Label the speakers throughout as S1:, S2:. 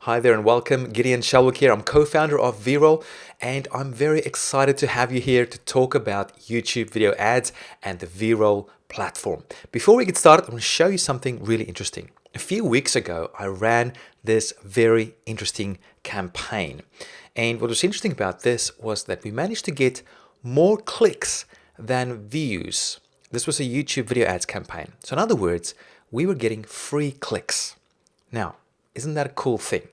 S1: Hi there and welcome. Gideon Shelwick here. I'm co-founder of Veeroll and I'm very excited to have you here to talk about YouTube video ads and the Veeroll platform. Before we get started, I'm going to show you something really interesting. A few weeks ago, I ran this very interesting campaign. And what was interesting about this was that we managed to get more clicks than views. This was a YouTube video ads campaign. So in other words, we were getting free clicks. Now, isn't that a cool thing?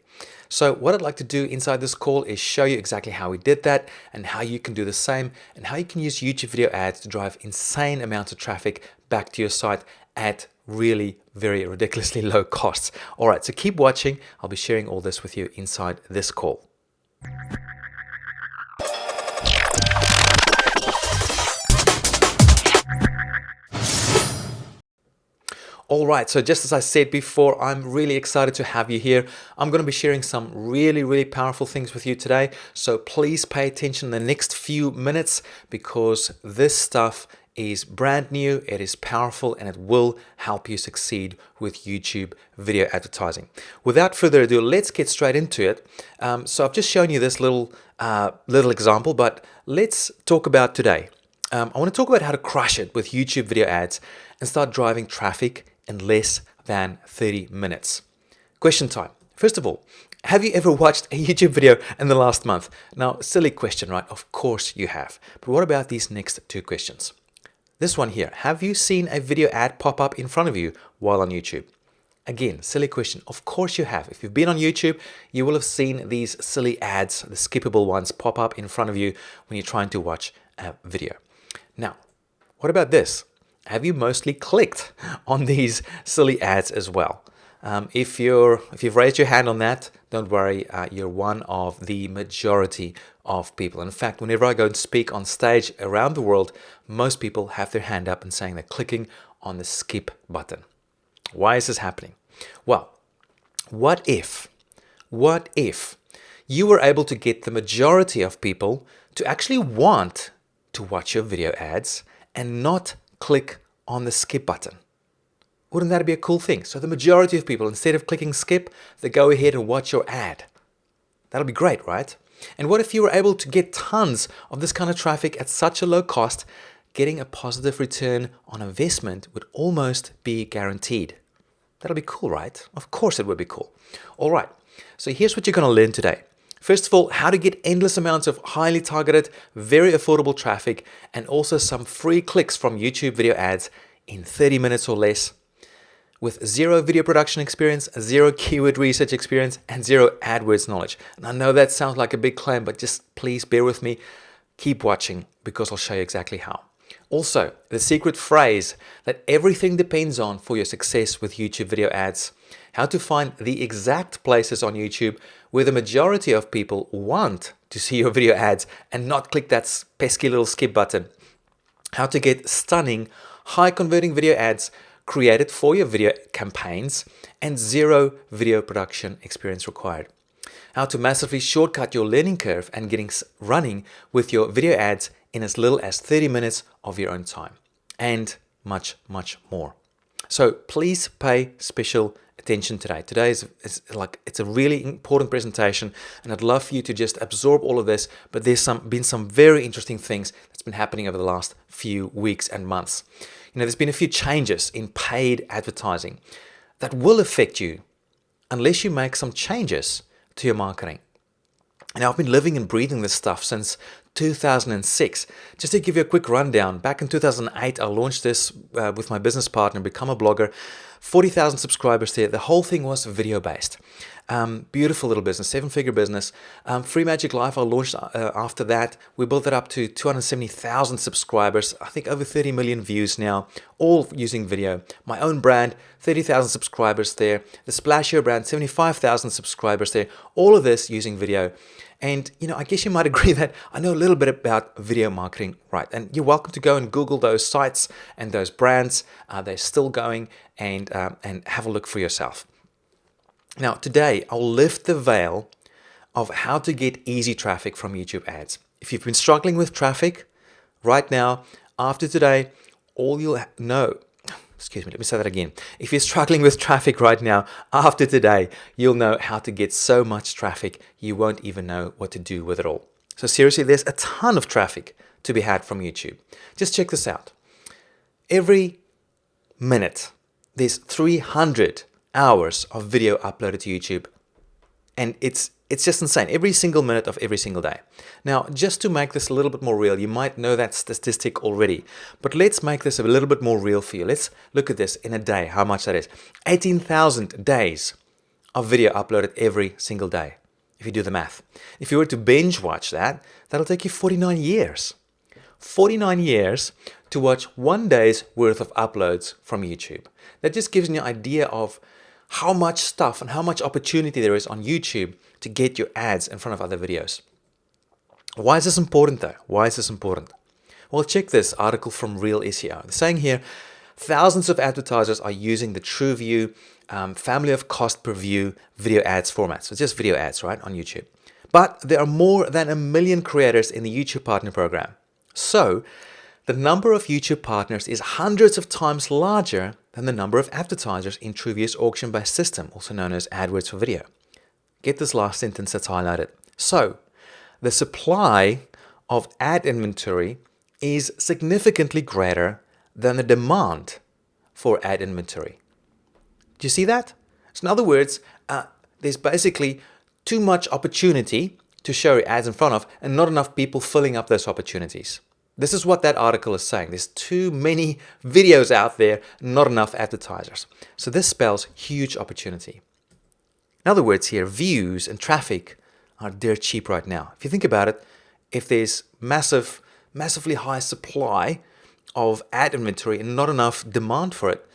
S1: So what I'd like to do inside this call is show you exactly how we did that and how you can do the same and how you can use YouTube video ads to drive insane amounts of traffic back to your site at really very ridiculously low costs. All right, so keep watching. I'll be sharing all this with you inside this call. All right, so just as I said before, I'm really excited to have you here. I'm going to be sharing some really powerful things with you today. So please pay attention in the next few minutes because this stuff is brand new, it is powerful, and it will help you succeed with YouTube video advertising. Without further ado, let's get straight into it. So I've just shown you this little example, but let's talk about today. I want to talk about how to crush it with YouTube video ads and start driving traffic in less than 30 minutes. Question time. First of all, have you ever watched a YouTube video in the last month? Now, silly question, right? Of course you have. But what about these next two questions? This one here, have you seen a video ad pop up in front of you while on YouTube? Again, silly question. Of course you have. If you've been on YouTube, you will have seen these silly ads, the skippable ones, pop up in front of you when you're trying to watch a video. Now, what about this? Have you mostly clicked on these silly ads as well? If you've raised your hand on that, don't worry, you're one of the majority of people. In fact, whenever I go and speak on stage around the world, most people have their hand up and saying they're clicking on the skip button. Why is this happening? Well, what if you were able to get the majority of people to actually want to watch your video ads and not click on the skip button? Wouldn't that be a cool thing? So the majority of people, instead of clicking skip, they go ahead and watch your ad. That'll be great, right? And what if you were able to get tons of this kind of traffic at such a low cost? Getting a positive return on investment would almost be guaranteed. That'll be cool, right? Of course it would be cool. All right, so here's what you're going to learn today. First of all, how to get endless amounts of highly targeted, very affordable traffic, and also some free clicks from YouTube video ads in 30 minutes or less with zero video production experience, zero keyword research experience, and zero AdWords knowledge. And I know that sounds like a big claim, but just please bear with me. Keep watching because I'll show you exactly how. Also, the secret phrase that everything depends on for your success with YouTube video ads. How to find the exact places on YouTube where the majority of people want to see your video ads and not click that pesky little skip button. How to get stunning, high converting video ads created for your video campaigns and zero video production experience required. How to massively shortcut your learning curve and getting running with your video ads in as little as 30 minutes of your own time, and much more. So please pay special attention today. Today is it's a really important presentation, and I'd love for you to just absorb all of this. But there's been some very interesting things that's been happening over the last few weeks and months. You know, there's been a few changes in paid advertising that will affect you unless you make some changes to your marketing. Now, I've been living and breathing this stuff since 2006. Just to give you a quick rundown, back in 2008, I launched this with my business partner, Become a Blogger, 40,000 subscribers there. The whole thing was video-based. Beautiful little business, 7-figure business. Free Magic Life I launched after that. We built it up to 270,000 subscribers. I think over 30 million views now, all using video. My own brand, 30,000 subscribers there. The Splashier brand, 75,000 subscribers there. All of this using video. And, you know, I guess you might agree that I know a little bit about video marketing, right? And you're welcome to go and Google those sites and those brands. They're still going, and have a look for yourself. Now, today, I'll lift the veil of how to get easy traffic from YouTube ads. If you've been struggling with traffic right now, after today, all you'll know, Excuse me, let me say that again. If you're struggling with traffic right now, after today, you'll know how to get so much traffic, you won't even know what to do with it all. So seriously, there's a ton of traffic to be had from YouTube. Just check this out. Every minute, there's 300 hours of video uploaded to YouTube. And it's just insane. Every single minute of every single day. Now, just to make this a little bit more real, you might know that statistic already, but let's make this a little bit more real for you. Let's look at this in a day, how much that is. 18,000 days of video uploaded every single day, if you do the math. If you were to binge watch that, that'll take you 49 years. 49 years to watch 1 day's worth of uploads from YouTube. That just gives you an idea of how much stuff and how much opportunity there is on YouTube to get your ads in front of other videos. Why is this important though? Why is this important? Well, check this article from Real SEO. They're saying here, thousands of advertisers are using the TrueView family of cost per view video ads format. So it's just video ads, right, on YouTube. But there are more than 1 million creators in the YouTube Partner Program. So the number of YouTube partners is hundreds of times larger than the number of advertisers in TrueView's auction-based system, also known as AdWords for video. Get this last sentence that's highlighted. So, the supply of ad inventory is significantly greater than the demand for ad inventory. Do you see that? So in other words, there's basically too much opportunity to show your ads in front of and not enough people filling up those opportunities. This is what that article is saying. There's too many videos out there, not enough advertisers. So this spells huge opportunity. In other words here, views and traffic are dirt cheap right now. If you think about it, if there's massively high supply of ad inventory and not enough demand for it,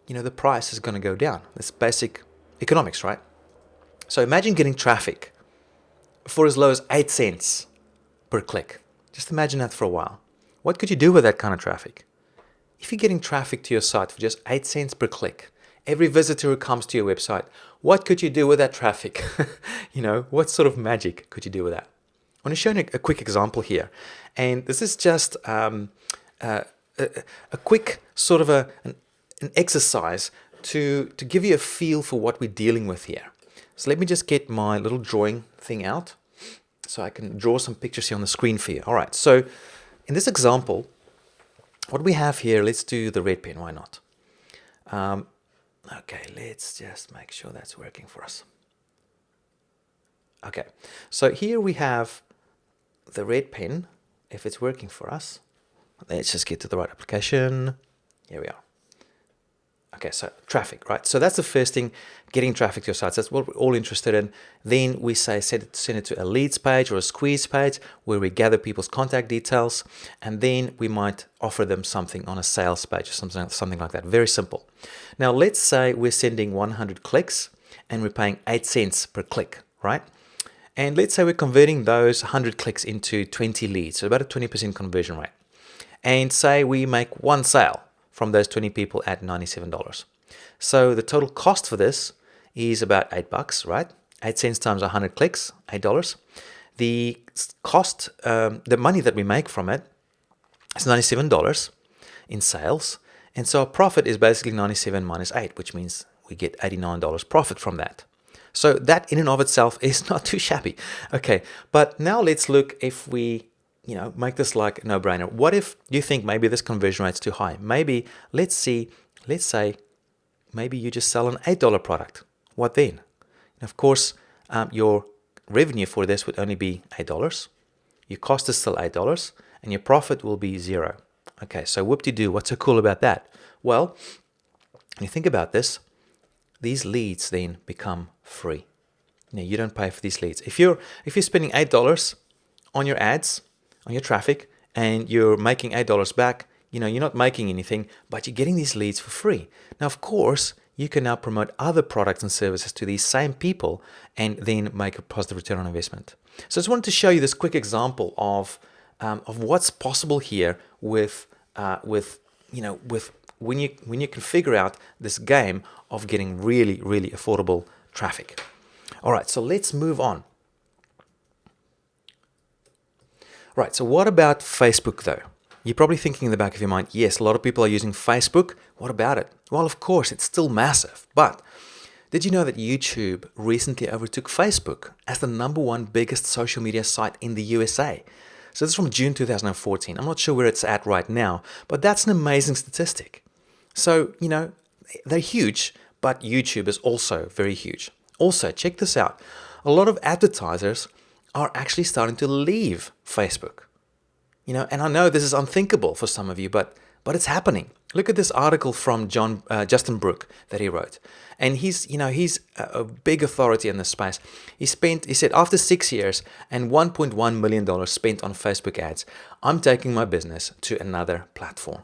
S1: the price is going to go down. That's basic economics, right? So imagine getting traffic for as low as 8 cents per click. Just imagine that for a while. What could you do with that kind of traffic? If you're getting traffic to your site for just 8 cents per click, every visitor who comes to your website, what could you do with that traffic? What sort of magic could you do with that? I want to show you a quick example here. And this is just a quick sort of an exercise to give you a feel for what we're dealing with here. So let me just get my little drawing thing out so I can draw some pictures here on the screen for you. All right, so in this example, what we have here, let's do the red pen, why not? Okay, let's just make sure that's working for us. Okay, so here we have the red pen, if it's working for us. Let's just get to the right application. Here we are. Okay, so traffic, right? So that's the first thing, getting traffic to your sites. That's what we're all interested in. Then we say send it to a leads page or a squeeze page where we gather people's contact details, and then we might offer them something on a sales page or something like that. Very simple. Now let's say we're sending 100 clicks and we're paying 8 cents per click, right? And let's say we're converting those 100 clicks into 20 leads, so about a 20% conversion rate. And say we make one sale from those 20 people at $97. So the total cost for this is about $8, right? 8 cents times 100 clicks, $8. The cost, the money that we make from it is $97 in sales. And so our profit is basically 97 minus 8, which means we get $89 profit from that. So that in and of itself is not too shabby. Okay, but now let's look if we make this like a no-brainer. What if you think maybe this conversion rate's too high? Maybe, let's say, maybe you just sell an $8 product. What then? And of course, your revenue for this would only be $8. Your cost is still $8, and your profit will be 0. Okay, so whoop-de-doo, what's so cool about that? Well, when you think about this, these leads then become free. You don't pay for these leads. If you're spending $8 on your ads, on your traffic, and you're making $8 back, you're not making anything, but you're getting these leads for free. Now, of course, you can now promote other products and services to these same people and then make a positive return on investment. So I just wanted to show you this quick example of what's possible here with when you can figure out this game of getting really, really affordable traffic. All right, so let's move on. Right, so what about Facebook though? You're probably thinking in the back of your mind, yes, a lot of people are using Facebook. What about it? Well, of course, it's still massive. But did you know that YouTube recently overtook Facebook as the #1 biggest social media site in the USA? So this is from June 2014. I'm not sure where it's at right now, but that's an amazing statistic. So, they're huge, but YouTube is also very huge. Also, check this out. A lot of advertisers are actually starting to leave Facebook. And I know this is unthinkable for some of you, but it's happening. Look at this article from Justin Brook that he wrote. And he's a big authority in this space. He said, after 6 years and $1.1 million spent on Facebook ads, I'm taking my business to another platform.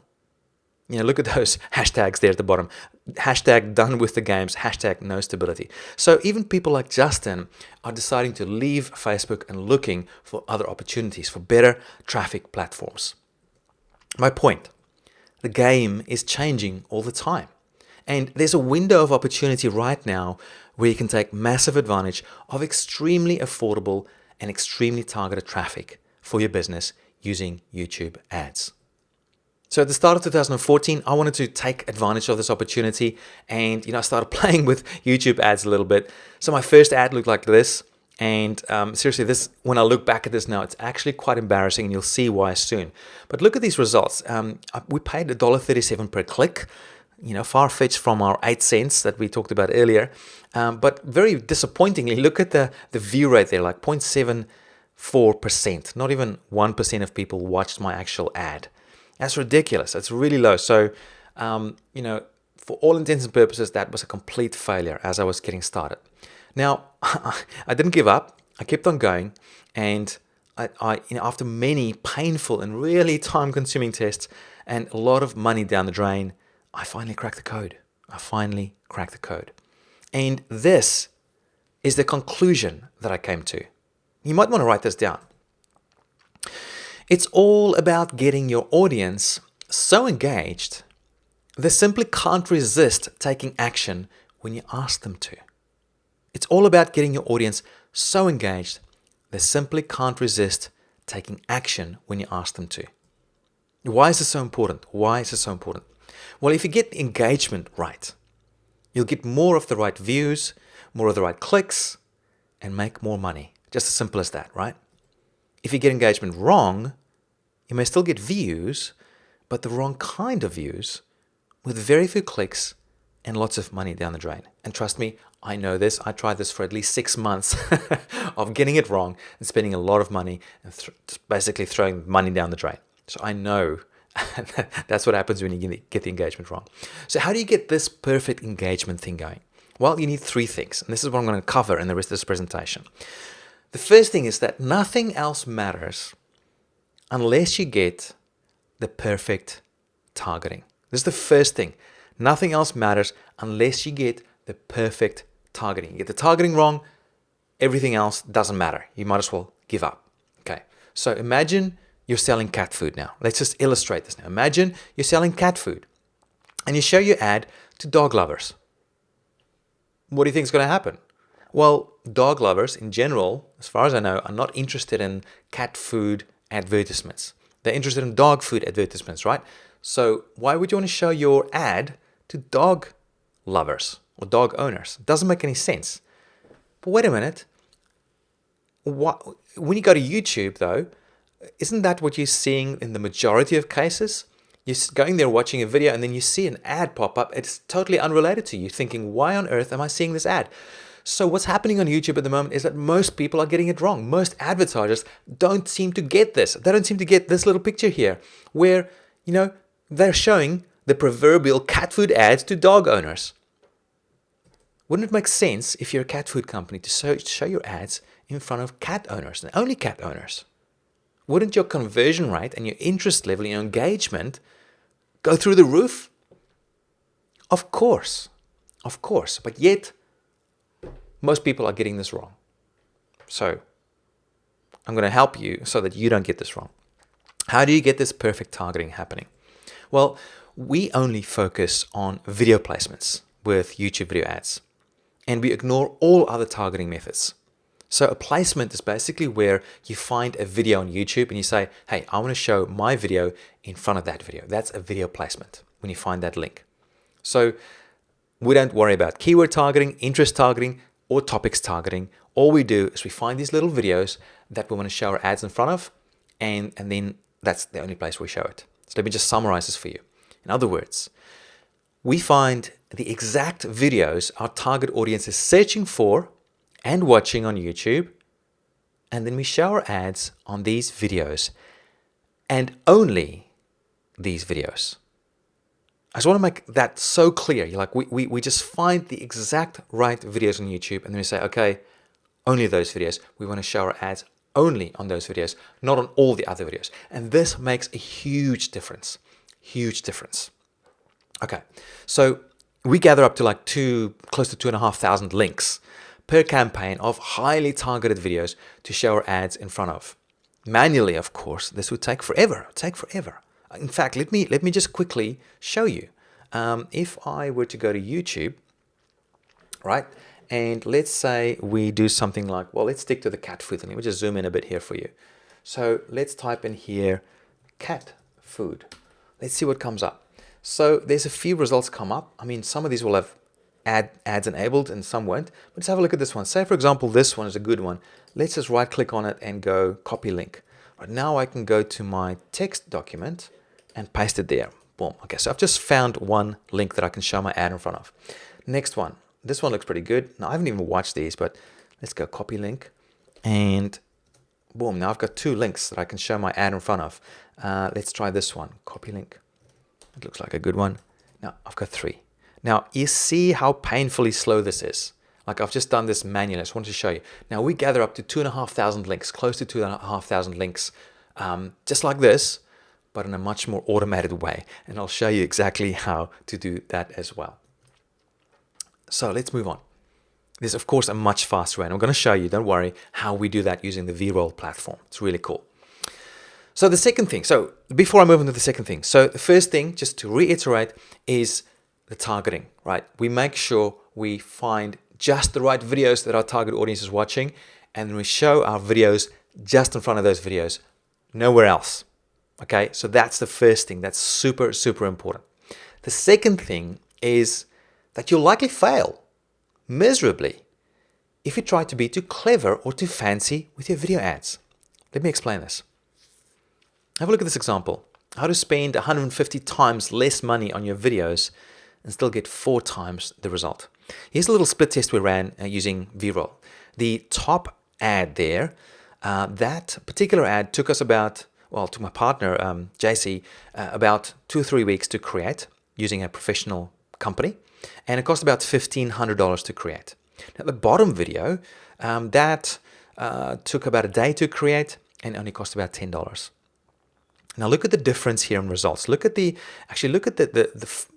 S1: Look at those hashtags there at the bottom. Hashtag done with the games, hashtag no stability. So even people like Justin are deciding to leave Facebook and looking for other opportunities, for better traffic platforms. My point, the game is changing all the time. And there's a window of opportunity right now where you can take massive advantage of extremely affordable and extremely targeted traffic for your business using YouTube ads. So at the start of 2014, I wanted to take advantage of this opportunity, and I started playing with YouTube ads a little bit. So my first ad looked like this, and seriously, when I look back at this now, it's actually quite embarrassing, and you'll see why soon. But look at these results. We paid $1.37 per click, far-fetched from our 8 cents that we talked about earlier. But very disappointingly, look at the view rate there, like 0.74%. Not even 1% of people watched my actual ad. That's ridiculous. That's really low. So, for all intents and purposes, that was a complete failure as I was getting started. Now, I didn't give up. I kept on going. And I after many painful and really time-consuming tests and a lot of money down the drain, I finally cracked the code. And this is the conclusion that I came to. You might want to write this down. It's all about getting your audience so engaged, they simply can't resist taking action when you ask them to. It's all about getting your audience so engaged, they simply can't resist taking action when you ask them to. Why is this so important? Well, if you get engagement right, you'll get more of the right views, more of the right clicks, and make more money. Just as simple as that, right? If you get engagement wrong, you may still get views, but the wrong kind of views with very few clicks and lots of money down the drain. And trust me, I know this. I tried this for at least 6 months of getting it wrong and spending a lot of money and basically throwing money down the drain. So I know that's what happens when you get the engagement wrong. So how do you get this perfect engagement thing going? Well, you need 3 things. And this is what I'm going to cover in the rest of this presentation. The first thing is that nothing else matters unless you get the perfect targeting. This is the first thing. Nothing else matters unless you get the perfect targeting. You get the targeting wrong, everything else doesn't matter. You might as well give up. Okay, so imagine you're selling cat food now. Let's just illustrate this now. Imagine you're selling cat food and you show your ad to dog lovers. What do you think is going to happen? Well, dog lovers in general, as far as I know, are not interested in cat food advertisements. They're interested in dog food advertisements, right? So why would you want to show your ad to dog lovers or dog owners? It doesn't make any sense. But wait a minute. When you go to YouTube, though, isn't that what you're seeing in the majority of cases? You're going there watching a video and then you see an ad pop up. It's totally unrelated to you, thinking, why on earth am I seeing this ad? So what's happening on YouTube at the moment is that most people are getting it wrong. Most advertisers don't seem to get this. They don't seem to get this little picture here where, they're showing the proverbial cat food ads to dog owners. Wouldn't it make sense if you're a cat food company to show your ads in front of cat owners and only cat owners? Wouldn't your conversion rate and your interest level and your engagement go through the roof? Of course. But yet, most people are getting this wrong. So, I'm going to help you so that you don't get this wrong. How do you get this perfect targeting happening? Well, we only focus on video placements with YouTube video ads, and we ignore all other targeting methods. So a placement is basically where you find a video on YouTube and you say, hey, I want to show my video in front of that video. That's a video placement when you find that link. So we don't worry about keyword targeting, interest targeting, or topics targeting. All we do is we find these little videos that we want to show our ads in front of, and then that's the only place we show it. So let me just summarize this for you. In other words, we find the exact videos our target audience is searching for and watching on YouTube, and then we show our ads on these videos and only these videos. I just want to make that so clear. You're like, we just find the exact right videos on YouTube, and then we say, okay, only those videos. We want to show our ads only on those videos, not on all the other videos. And this makes a huge difference. Huge difference. Okay, so we gather up to like close to 2,500 links per campaign of highly targeted videos to show our ads in front of. Manually, of course, this would take forever. In fact, let me just quickly show you. If I were to go to YouTube, right, and let's say we do something like, well, let's stick to the cat food thing. Let me just zoom in a bit here for you. So let's type in here cat food. Let's see what comes up. So there's a few results come up. I mean, some of these will have ads enabled and some won't. But let's have a look at this one. Say, for example, this one is a good one. Let's just right click on it and go copy link. Right now I can go to my text document and paste it there. Boom. Okay, so I've just found one link that I can show my ad in front of. Next one. This one looks pretty good. Now I haven't even watched these, but let's go copy link. And boom, now I've got two links that I can show my ad in front of. Let's try this one. Copy link. It looks like a good one. Now I've got three. Now you see how painfully slow this is. Like I've just done this manually. I just wanted to show you. Now we gather up to 2,500 links, close to 2,500 links, just like this, but in a much more automated way. And I'll show you exactly how to do that as well. So let's move on. There's of course a much faster way. And I'm going to show you, don't worry, how we do that using the Veeroll platform. It's really cool. So the second thing, so before I move on to the second thing, so the first thing, just to reiterate, is the targeting, right? We make sure we find just the right videos that our target audience is watching, and we show our videos just in front of those videos, nowhere else. Okay, so that's the first thing. That's super, super important. The second thing is that you'll likely fail miserably if you try to be too clever or too fancy with your video ads. Let me explain this. Have a look at this example. How to spend 150 times less money on your videos and still get 4 times the result. Here's a little split test we ran using Veeroll. The top ad there, that particular ad took us about, well, to my partner, JC, about 2 or 3 weeks to create using a professional company. And it cost about $1,500 to create. Now the bottom video, that took about a day to create and only cost about $10. Now look at the difference here in results. Look at the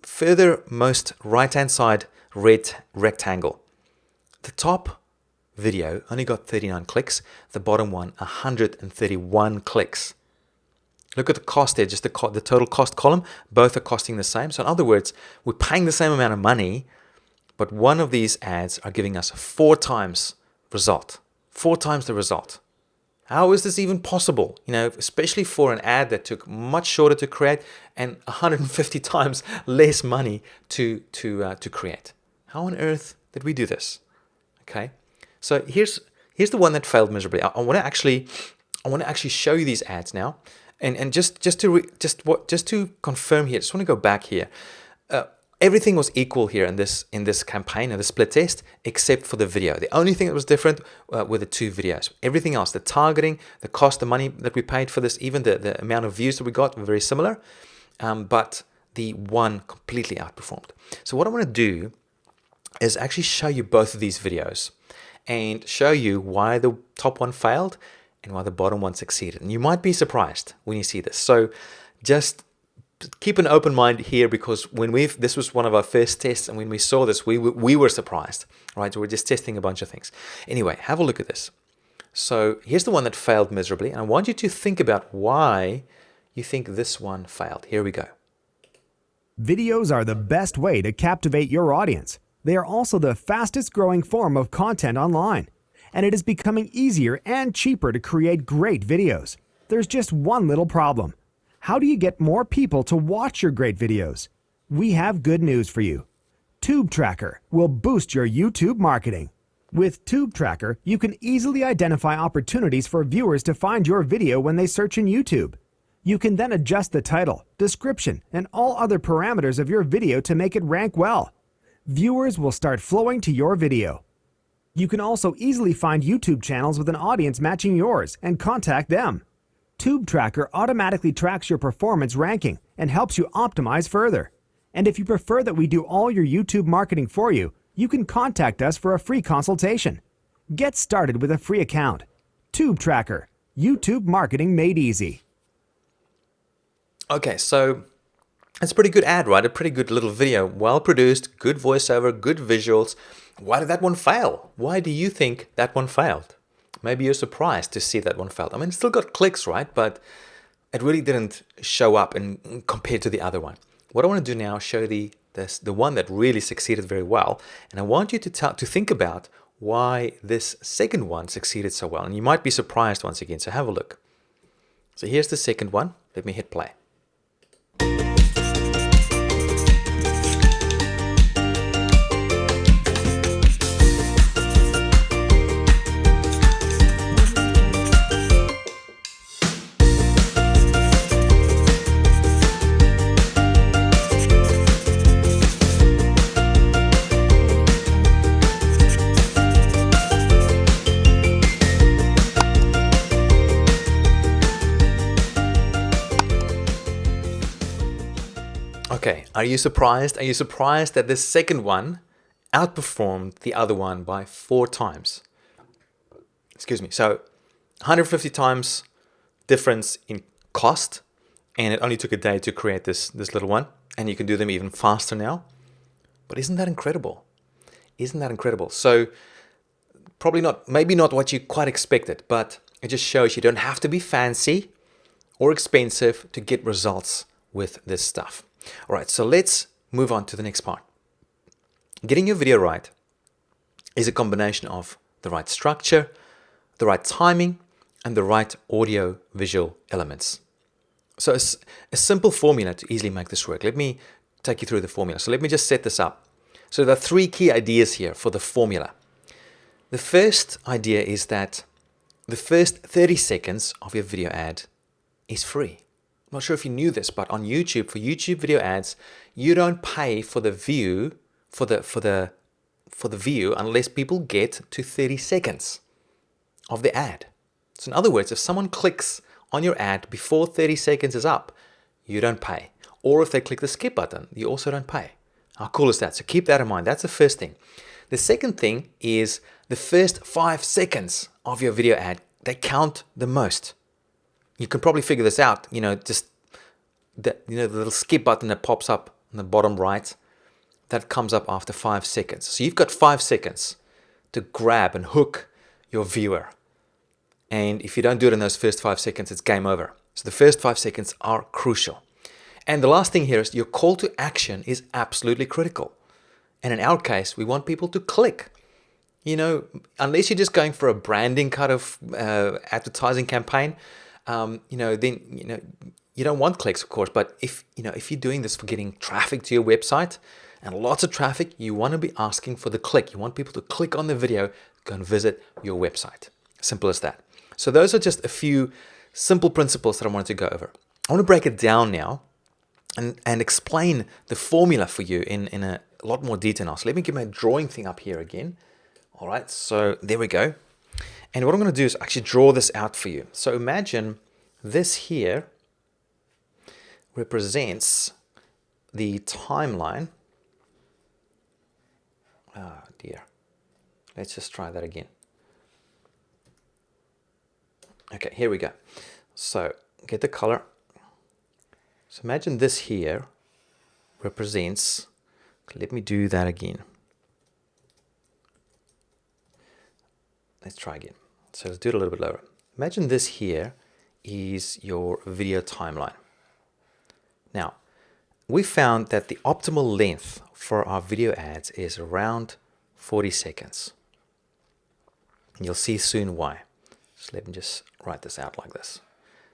S1: furthermost right-hand side red rectangle. The top video only got 39 clicks. The bottom one, 131 clicks. Look at the cost there, just the total cost column. Both are costing the same. So in other words, we're paying the same amount of money, but one of these ads are giving us 4 times result. 4 times the result. How is this even possible? You know, especially for an ad that took much shorter to create and 150 times less money to create. How on earth did we do this? Okay, so here's the one that failed miserably. I want to actually show you these ads now, and just to confirm here. Just want to go back here. Everything was equal here in this campaign, the split test, except for the video. The only thing that was different were the 2 videos. Everything else, the targeting, the cost, the money that we paid for this, even the amount of views that we got were very similar, but the one completely outperformed. So what I want to do is actually show you both of these videos and show you why the top one failed and why the bottom one succeeded. And you might be surprised when you see this. So just keep an open mind here, because when this was one of our first tests, and when we saw this, we were surprised, right? So we're just testing a bunch of things. Anyway, have a look at this. So here's the one that failed miserably, and I want you to think about why you think this one failed. Here we go.
S2: Videos are the best way to captivate your audience. They are also the fastest growing form of content online. and it is becoming easier and cheaper to create great videos. There's just one little problem. How do you get more people to watch your great videos? We have good news for you. Tube Tracker will boost your YouTube marketing. With Tube Tracker, you can easily identify opportunities for viewers to find your video when they search in YouTube. You can then adjust the title, description, and all other parameters of your video to make it rank well. Viewers will start flowing to your video. You can also easily find YouTube channels with an audience matching yours and contact them. Tube Tracker automatically tracks your performance ranking and helps you optimize further. And if you prefer that we do all your YouTube marketing for you, you can contact us for a free consultation. Get started with a free account. Tube Tracker, YouTube marketing made easy.
S1: Okay, so it's a pretty good ad, right? A pretty good little video, well produced, good voiceover, good visuals. Why did that one fail? Why do you think that one failed? Maybe you're surprised to see that one failed. I mean, it still got clicks, right? But it really didn't show up compared to the other one. What I want to do now is show the one that really succeeded very well. And I want you to think about why this second one succeeded so well. And you might be surprised once again, so have a look. So here's the second one. Let me hit play. Okay, are you surprised? Are you surprised that this second one outperformed the other one by 4 times? Excuse me. So 150 times difference in cost, and it only took a day to create this little one, and you can do them even faster now. But isn't that incredible? Isn't that incredible? So probably not, maybe not what you quite expected, but it just shows you don't have to be fancy or expensive to get results with this stuff. All right, so let's move on to the next part. Getting your video right is a combination of the right structure, the right timing, and the right audio visual elements. So it's a simple formula to easily make this work. Let me take you through the formula. So let me just set this up. So there are 3 key ideas here for the formula. The first idea is that the first 30 seconds of your video ad is free. I'm not sure if you knew this, but on YouTube, for YouTube video ads, you don't pay for the view for the view unless people get to 30 seconds of the ad. So in other words, if someone clicks on your ad before 30 seconds is up, you don't pay. Or if they click the skip button, you also don't pay. How cool is that? So keep that in mind. That's the first thing. The second thing is the first 5 seconds of your video ad, they count the most. You can probably figure this out, just the little skip button that pops up on the bottom right, that comes up after 5 seconds. So you've got 5 seconds to grab and hook your viewer. And if you don't do it in those first 5 seconds, it's game over. So the first 5 seconds are crucial. And the last thing here is your call to action is absolutely critical. And in our case, we want people to click. Unless you're just going for a branding kind of advertising campaign, then you don't want clicks, of course. But if you're doing this for getting traffic to your website and lots of traffic, you want to be asking for the click. You want people to click on the video, go and visit your website. Simple as that. So those are just a few simple principles that I wanted to go over. I want to break it down now and explain the formula for you in a lot more detail now. So let me get my drawing thing up here again. All right, so there we go. And what I'm going to do is actually draw this out for you. So imagine this here represents the timeline. Oh dear. Let's just try that again. Okay, here we go. So get the color. So imagine this here represents, let me do that again. Let's try again. So let's do it a little bit lower. Imagine this here is your video timeline. Now, we found that the optimal length for our video ads is around 40 seconds. And you'll see soon why. So let me just write this out like this.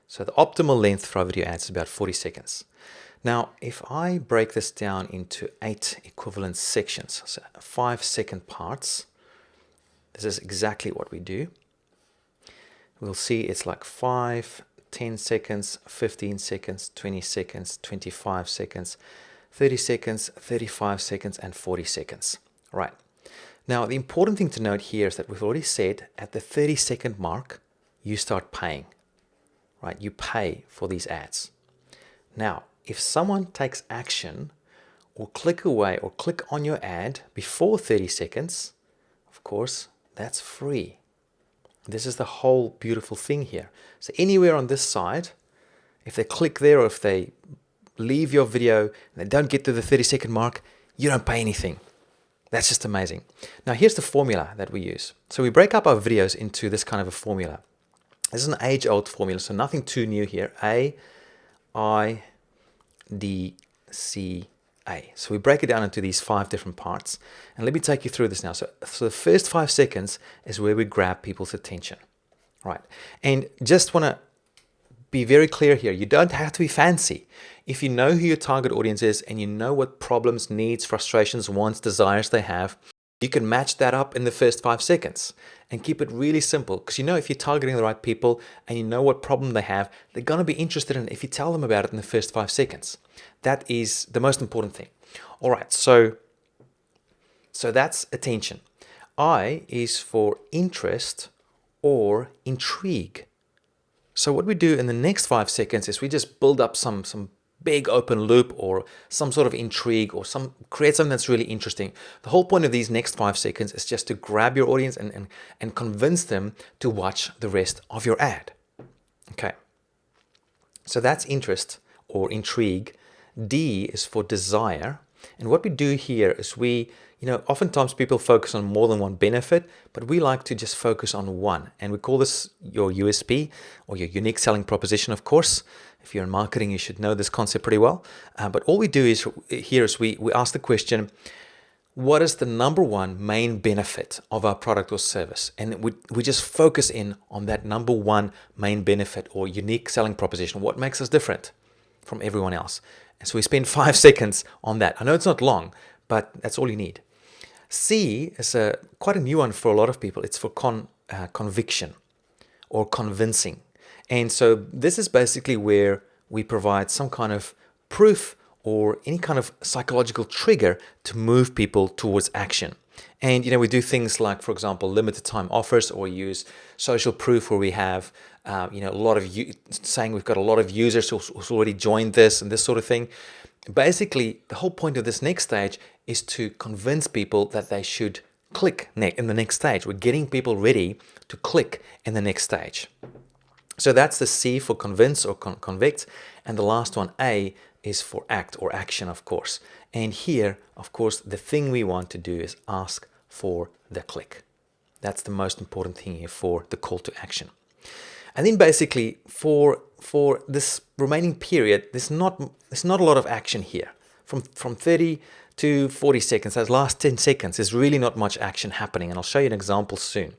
S1: So the optimal length for our video ads is about 40 seconds. Now, if I break this down into 8 equivalent sections, so 5-second parts, this is exactly what we do. We'll see it's like 5, 10 seconds, 15 seconds, 20 seconds, 25 seconds, 30 seconds, 35 seconds, and 40 seconds. Right. Now, the important thing to note here is that we've already said at the 30-second mark, you start paying. Right? You pay for these ads. Now, if someone takes action or click away or click on your ad before 30 seconds, of course, that's free. This is the whole beautiful thing here. So anywhere on this side, if they click there or if they leave your video and they don't get to the 30-second mark, you don't pay anything. That's just amazing. Now here's the formula that we use. So we break up our videos into this kind of a formula. This is an age-old formula, so nothing too new here. A, I, D, C, A. So we break it down into these 5 different parts. And let me take you through this now. So the first 5 seconds is where we grab people's attention. Right. And just want to be very clear here. You don't have to be fancy. If you know who your target audience is and you know what problems, needs, frustrations, wants, desires they have, you can match that up in the first 5 seconds and keep it really simple. Because you know if you're targeting the right people and you know what problem they have, they're going to be interested in it if you tell them about it in the first 5 seconds. That is the most important thing. All right, so that's attention. I is for interest or intrigue. So what we do in the next 5 seconds is we just build up some big open loop or some sort of intrigue or create something that's really interesting. The whole point of these next 5 seconds is just to grab your audience and convince them to watch the rest of your ad. Okay. So that's interest or intrigue. D is for desire. And what we do here is oftentimes people focus on more than one benefit, but we like to just focus on one. And we call this your USP or your unique selling proposition, of course. If you're in marketing, you should know this concept pretty well. But all we do is we ask the question, what is the number one main benefit of our product or service? And we just focus in on that number one main benefit or unique selling proposition. What makes us different from everyone else? And so we spend 5 seconds on that. I know it's not long, but that's all you need. C is quite a new one for a lot of people. It's for conviction or convincing. And so this is basically where we provide some kind of proof or any kind of psychological trigger to move people towards action. And, we do things like, for example, limited time offers, or use social proof where we have, a lot of saying we've got a lot of users who's already joined this and this sort of thing. Basically, the whole point of this next stage is to convince people that they should click in the next stage. We're getting people ready to click in the next stage. So that's the C for convince or convict. And the last one, A, is for act or action, of course. And here, of course, the thing we want to do is ask for the click. That's the most important thing here for the call to action. And then basically for this remaining period, there's not a lot of action here. From 30 to 40 seconds, those last 10 seconds, there's really not much action happening. And I'll show you an example soon.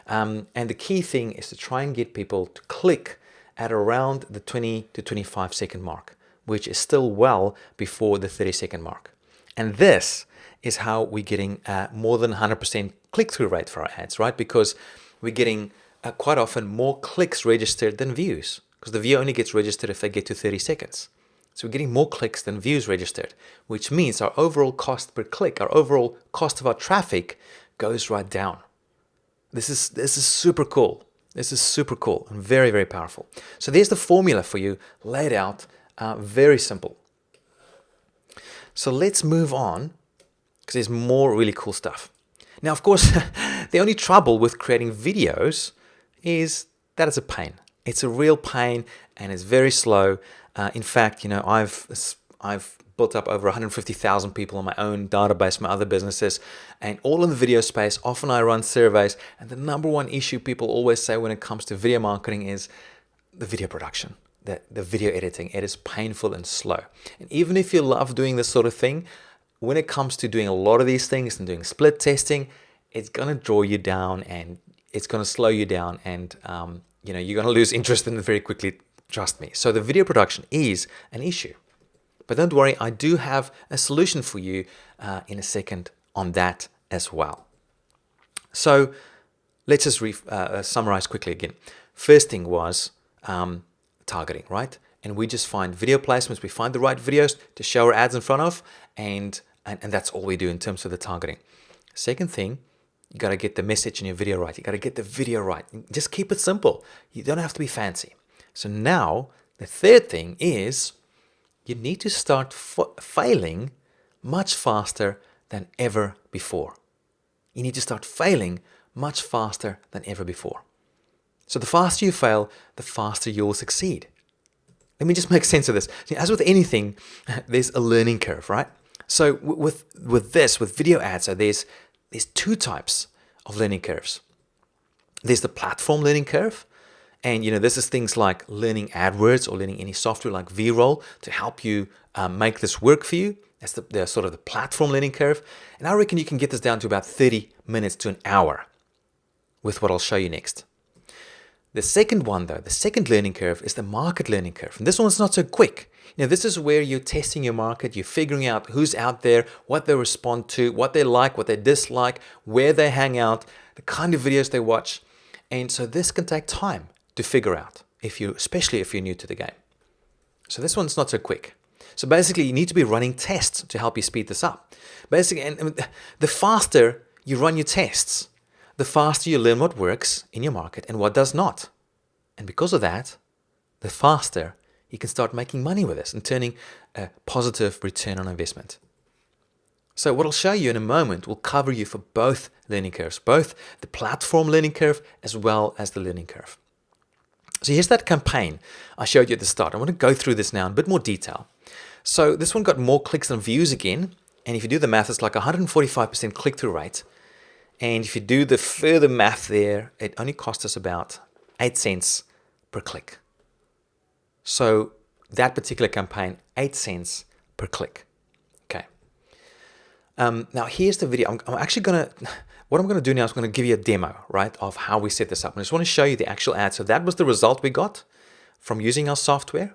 S1: And the key thing is to try and get people to click at around the 20 to 25 second mark, which is still well before the 30-second mark. And this is how we're getting more than 100% click-through rate for our ads, right? Because we're getting quite often more clicks registered than views, because the view only gets registered if they get to 30 seconds. So we're getting more clicks than views registered, which means our overall cost per click, our overall cost of our traffic goes right down. This is super cool. This is super cool and very, very powerful. So there's the formula for you laid out, very simple. So let's move on, because there's more really cool stuff. Now, of course, the only trouble with creating videos is that it's a pain. It's a real pain and it's very slow. In fact, I've built up over 150,000 people on my own database, my other businesses, and all in the video space. Often I run surveys, and the number one issue people always say when it comes to video marketing is the video production, the video editing. It is painful and slow. And even if you love doing this sort of thing, when it comes to doing a lot of these things and doing split testing, it's going to draw you down, and it's going to slow you down, and you're going to lose interest in it very quickly. Trust me. So the video production is an issue. But don't worry, I do have a solution for you in a second on that as well. So let's just summarize quickly again. First thing was targeting, right? And we just find video placements. We find the right videos to show our ads in front of, and that's all we do in terms of the targeting. Second thing, you got to get the message in your video right. You got to get the video right. Just keep it simple. You don't have to be fancy. So now the third thing is you need to start failing much faster than ever before. You need to start failing much faster than ever before. So the faster you fail, the faster you'll succeed. Let me just make sense of this. As with anything, there's a learning curve, right? So with video ads, so there's two types of learning curves. There's the platform learning curve. And this is things like learning AdWords or learning any software like Veeroll to help you make this work for you. That's the sort of the platform learning curve. And I reckon you can get this down to about 30 minutes to an hour with what I'll show you next. The second one, though, the second learning curve is the market learning curve. And this one's not so quick. This is where you're testing your market, you're figuring out who's out there, what they respond to, what they like, what they dislike, where they hang out, the kind of videos they watch. And so this can take time to figure out, especially if you're new to the game. So this one's not so quick. So basically, you need to be running tests to help you speed this up. Basically, and the faster you run your tests, the faster you learn what works in your market and what does not. And because of that, the faster you can start making money with this and turning a positive return on investment. So what I'll show you in a moment will cover you for both learning curves, both the platform learning curve as well as the learning curve. So here's that campaign I showed you at the start. I want to go through this now in a bit more detail. So this one got more clicks than views again. And if you do the math, it's like 145% click-through rate. And if you do the further math there, it only cost us about 8 cents per click. So that particular campaign, 8 cents per click. Okay. Now here's the video. I'm actually going to... What I'm going to do now is I'm going to give you a demo, right, of how we set this up. I just want to show you the actual ad. So that was the result we got from using our software.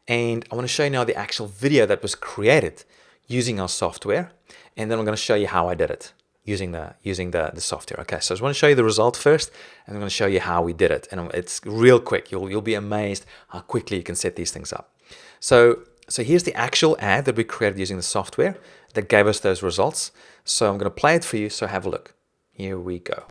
S1: And I want to show you now the actual video that was created using our software. And then I'm going to show you how I did it using the software. Okay, so I just want to show you the result first, and I'm going to show you how we did it. And it's real quick. You'll be amazed how quickly you can set these things up. So here's the actual ad that we created using the software that gave us those results. So I'm going to play it for you, so have a look. Here we go.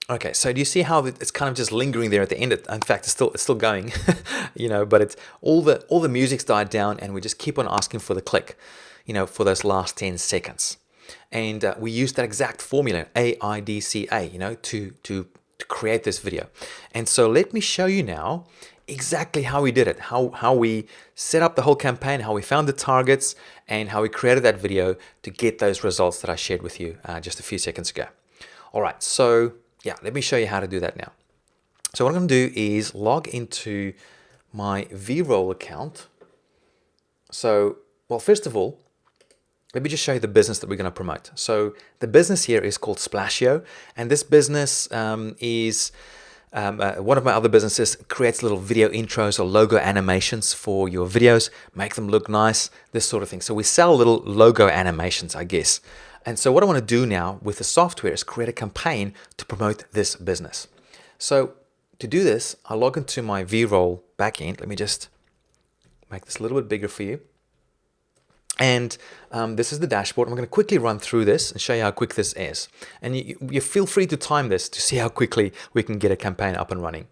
S1: Okay, so do you see how it's kind of just lingering there at the end? In fact, it's still going, but it's all the music's died down, and we just keep on asking for the click, for those last 10 seconds. And we use that exact formula, AIDCA, to create this video. And so let me show you now exactly how we did it, how we set up the whole campaign, how we found the targets, and how we created that video to get those results that I shared with you just a few seconds ago. All right, so yeah, let me show you how to do that now. So what I'm going to do is log into my Veeroll account. So, well, first of all, let me just show you the business that we're going to promote. So the business here is called Splashio, and this business is one of my other businesses, creates little video intros or logo animations for your videos, make them look nice, this sort of thing. So we sell little logo animations, I guess. And so what I want to do now with the software is create a campaign to promote this business. So to do this, I log into my Veeroll backend. Let me just make this a little bit bigger for you. And this is the dashboard. I'm going to quickly run through this and show you how quick this is. And you feel free to time this to see how quickly we can get a campaign up and running.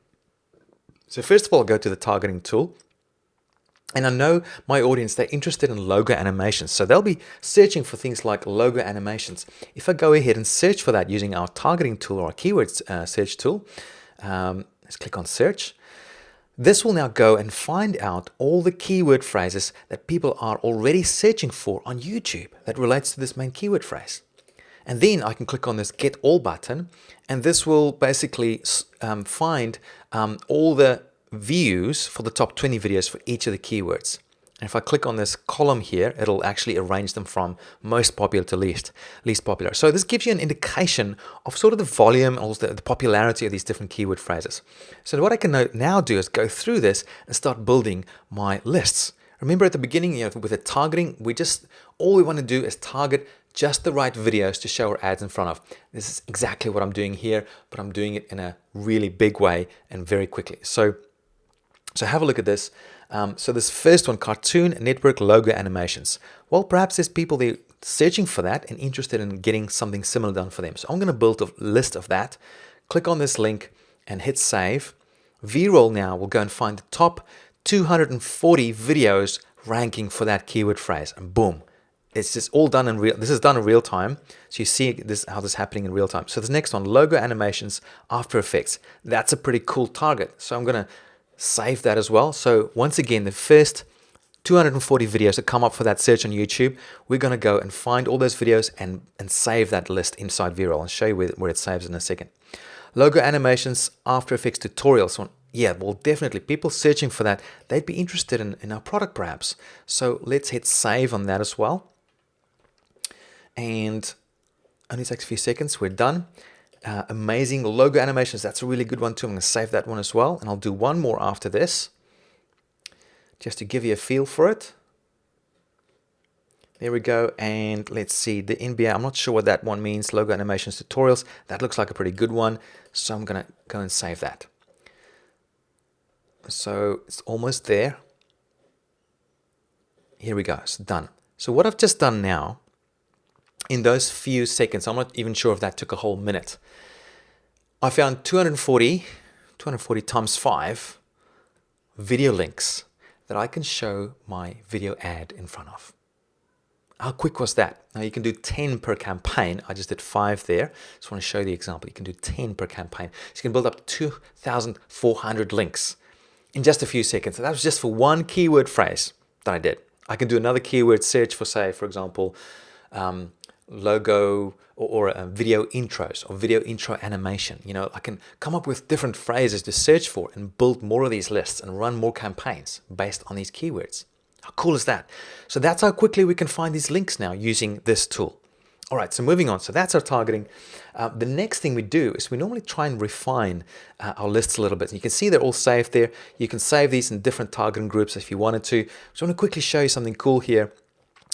S1: So first of all, I'll go to the targeting tool. And I know my audience, they're interested in logo animations. So they'll be searching for things like logo animations. If I go ahead and search for that using our targeting tool or our keywords search tool, Let's click on search. This will now go and find out all the keyword phrases that people are already searching for on YouTube that relates to this main keyword phrase. And then I can click on this Get All button, and this will basically find all the views for the top 20 videos for each of the keywords. And if I click on this column here, it'll actually arrange them from most popular to least popular. So this gives you an indication of sort of the volume, also the popularity of these different keyword phrases. So what I can now do is go through this and start building my lists. Remember at the beginning, with the targeting, all we want to do is target just the right videos to show our ads in front of. This is exactly what I'm doing here, but I'm doing it in a really big way and very quickly. So have a look at this. So this first one, Cartoon Network logo animations. Well, perhaps there's people there searching for that and interested in getting something similar done for them. So I'm going to build a list of that. Click on this link and hit save. Veeroll now will go and find the top 240 videos ranking for that keyword phrase, and boom. It's just all done in this is done in real time. So you see how this is happening in real time. So this next one, logo animations, After Effects. That's a pretty cool target. So I'm going to save that as well. So once again, the first 240 videos that come up for that search on YouTube, we're going to go and find all those videos and save that list inside Veeroll. I'll show you where it saves in a second. Logo animations, After Effects tutorials. Yeah, well, definitely people searching for that, they'd be interested in our product perhaps. So let's hit save on that as well. And only takes a few seconds. We're done. Amazing logo animations. That's a really good one too. I'm going to save that one as well. And I'll do one more after this, just to give you a feel for it. There we go. And let's see the NBA. I'm not sure what that one means. Logo animations tutorials. That looks like a pretty good one. So I'm going to go and save that. So it's almost there. Here we go. It's done. So what I've just done now, in those few seconds, I'm not even sure if that took a whole minute, I found 240 times 5 video links that I can show my video ad in front of. How quick was that? Now you can do 10 per campaign. I just did 5 there. Just want to show you the example. You can do 10 per campaign. So you can build up 2,400 links in just a few seconds. And that was just for one keyword phrase that I did. I can do another keyword search for, say, for example, logo or video intros or video intro animation. I can come up with different phrases to search for and build more of these lists and run more campaigns based on these keywords. How cool is that? So that's how quickly we can find these links now using this tool. All right, so moving on. So that's our targeting. The next thing we do is we normally try and refine our lists a little bit. And you can see they're all saved there. You can save these in different targeting groups if you wanted to. So I want to quickly show you something cool here.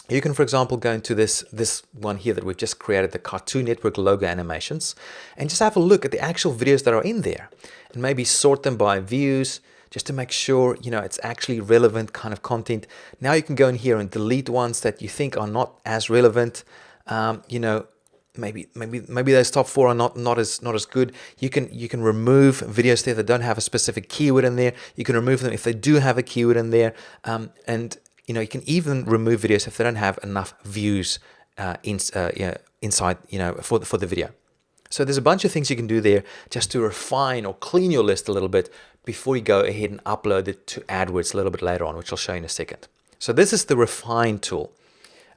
S1: You can, for example, go into this one here that we've just created, the Cartoon Network logo animations, and just have a look at the actual videos that are in there and maybe sort them by views just to make sure, it's actually relevant kind of content. Now you can go in here and delete ones that you think are not as relevant. Maybe those top 4 are not as good. You can remove videos there that don't have a specific keyword in there. You can remove them if they do have a keyword in there, and you can even remove videos if they don't have enough views inside, for the video. So there's a bunch of things you can do there just to refine or clean your list a little bit before you go ahead and upload it to AdWords a little bit later on, which I'll show you in a second. So this is the refine tool.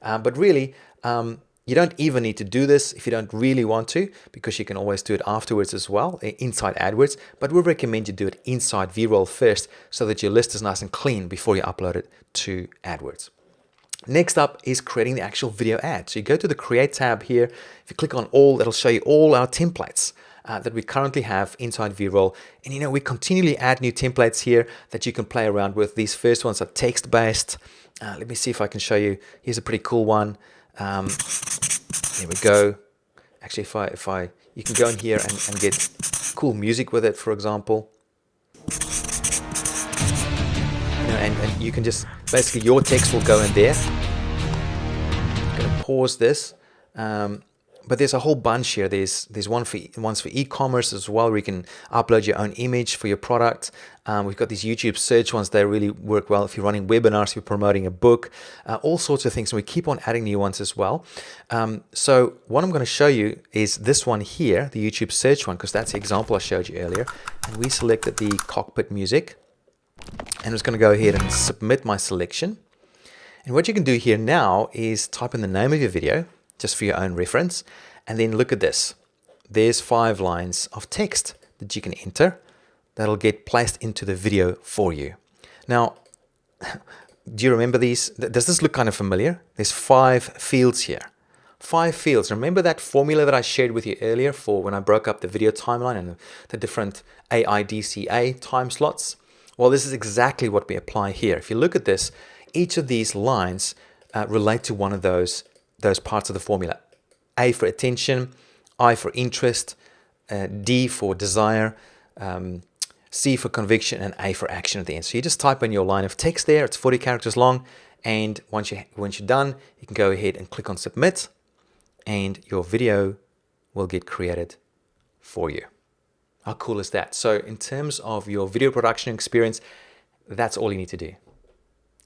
S1: But really, you don't even need to do this if you don't really want to, because you can always do it afterwards as well, inside AdWords. But we recommend you do it inside Veeroll first so that your list is nice and clean before you upload it to AdWords. Next up is creating the actual video ad. So you go to the Create tab here. If you click on all, it'll show you all our templates that we currently have inside Veeroll. And we continually add new templates here that you can play around with. These first ones are text-based. Let me see if I can show you. Here's a pretty cool one. There we go. Actually, you can go in here and get cool music with it, for example. And you can just, basically your text will go in there. I'm going to pause this. But there's a whole bunch here. There's ones for e-commerce as well, where you can upload your own image for your product. We've got these YouTube search ones. They really work well if you're running webinars, if you're promoting a book, all sorts of things. And we keep on adding new ones as well. So what I'm going to show you is this one here, the YouTube search one, because that's the example I showed you earlier. And we selected the cockpit music. And I'm just going to go ahead and submit my selection. And what you can do here now is type in the name of your video, just for your own reference, and then look at this. There's 5 lines of text that you can enter that'll get placed into the video for you. Now, do you remember these? Does this look kind of familiar? There's 5 fields here. 5 fields. Remember that formula that I shared with you earlier for when I broke up the video timeline and the different AIDCA time slots? Well, this is exactly what we apply here. If you look at this, each of these lines relate to one of those parts of the formula. A for attention, I for interest, D for desire, C for conviction, and A for action at the end. So you just type in your line of text there. It's 40 characters long. And once you're done, you can go ahead and click on submit, and your video will get created for you. How cool is that? So in terms of your video production experience, that's all you need to do.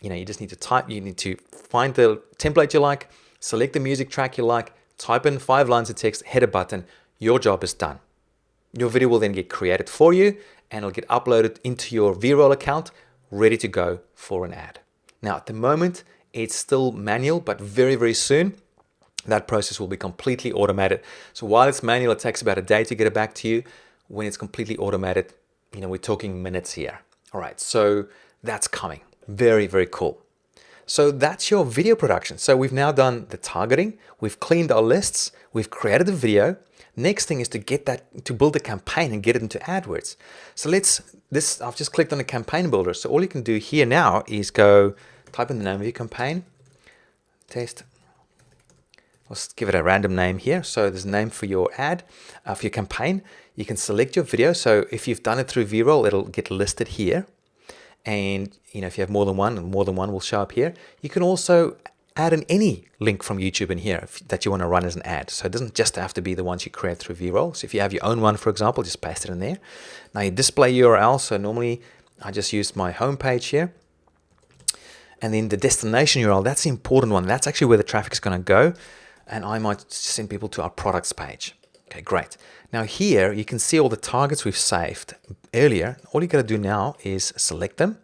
S1: You just need to type, you need to find the template you like, select the music track you like, type in 5 lines of text, hit a button, your job is done. Your video will then get created for you, and it'll get uploaded into your Veeroll account, ready to go for an ad. Now, at the moment, it's still manual, but very, very soon, that process will be completely automated. So while it's manual, it takes about a day to get it back to you. When it's completely automated, we're talking minutes here. All right, so that's coming. Very, very cool. So that's your video production. So we've now done the targeting, we've cleaned our lists, we've created the video. Next thing is to build a campaign and get it into AdWords. So I've just clicked on the campaign builder. So all you can do here now is go type in the name of your campaign, test. Let's give it a random name here. So there's a name for your ad, for your campaign. You can select your video. So if you've done it through Veeroll, it'll get listed here. And if you have more than one will show up here. You can also add in any link from YouTube in here that you want to run as an ad. So it doesn't just have to be the ones you create through Veeroll. So if you have your own one, for example, just paste it in there. Now your display URL. So normally I just used my home page here. And then the destination URL, that's the important one. That's actually where the traffic is going to go. And I might send people to our products page. Okay, great. Now here you can see all the targets we've saved earlier. All you got to do now is select them.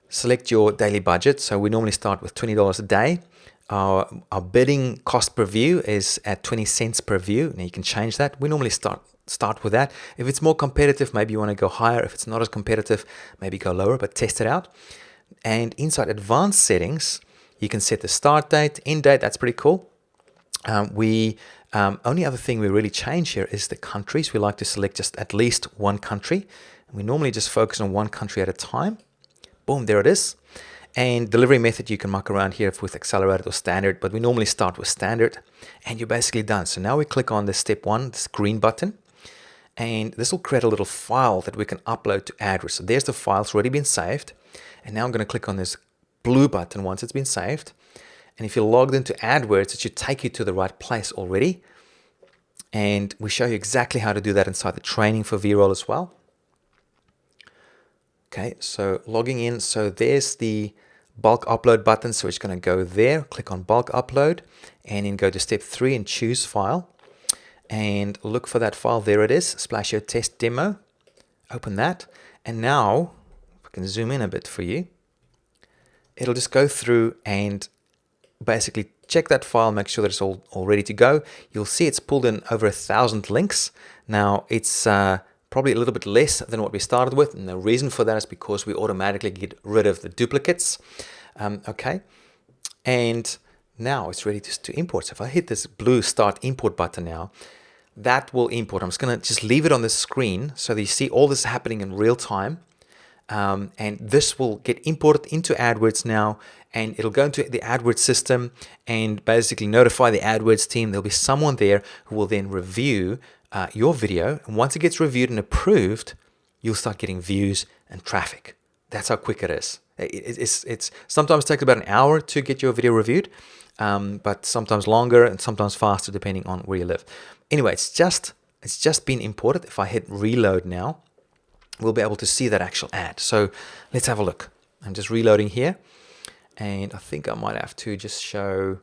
S1: Select your daily budget. So we normally start with $20 a day. Our bidding cost per view is at 20 cents per view. Now you can change that. We normally start with that. If it's more competitive, maybe you want to go higher. If it's not as competitive, maybe go lower, but test it out. And inside advanced settings, you can set the start date, end date. That's pretty cool. Only other thing we really change here is the countries. We like to select just at least one country. We normally just focus on one country at a time. Boom, there it is. And delivery method, you can muck around here with accelerated or standard, but we normally start with standard, and you're basically done. So now we click on the step 1, this green button, and this will create a little file that we can upload to AdWords. So there's the file, it's already been saved. And now I'm going to click on this blue button once it's been saved. And if you're logged into AdWords, it should take you to the right place already. And we show you exactly how to do that inside the training for Veeroll as well. Okay, so logging in. So there's the bulk upload button. So it's going to go there, click on bulk upload, and then go to step 3 and choose file. And look for that file. There it is, Splashio test demo. Open that. And now, if I can zoom in a bit for you, it'll just go through and basically check that file, make sure that it's all ready to go. You'll see it's pulled in over 1,000 links. Now it's probably a little bit less than what we started with, and the reason for that is because we automatically get rid of the duplicates. Okay, and now it's ready to import. So if I hit this blue start import button now, that will import. I'm just going to just leave it on the screen so that you see all this happening in real time. And this will get imported into AdWords now, and it'll go into the AdWords system and basically notify the AdWords team. There'll be someone there who will then review your video. And once it gets reviewed and approved, you'll start getting views and traffic. That's how quick it is. It's sometimes takes about an hour to get your video reviewed, but sometimes longer and sometimes faster depending on where you live. Anyway, it's just been imported. If I hit reload now, we'll be able to see that actual ad. So let's have a look. I'm just reloading here, and I think I might have to just show,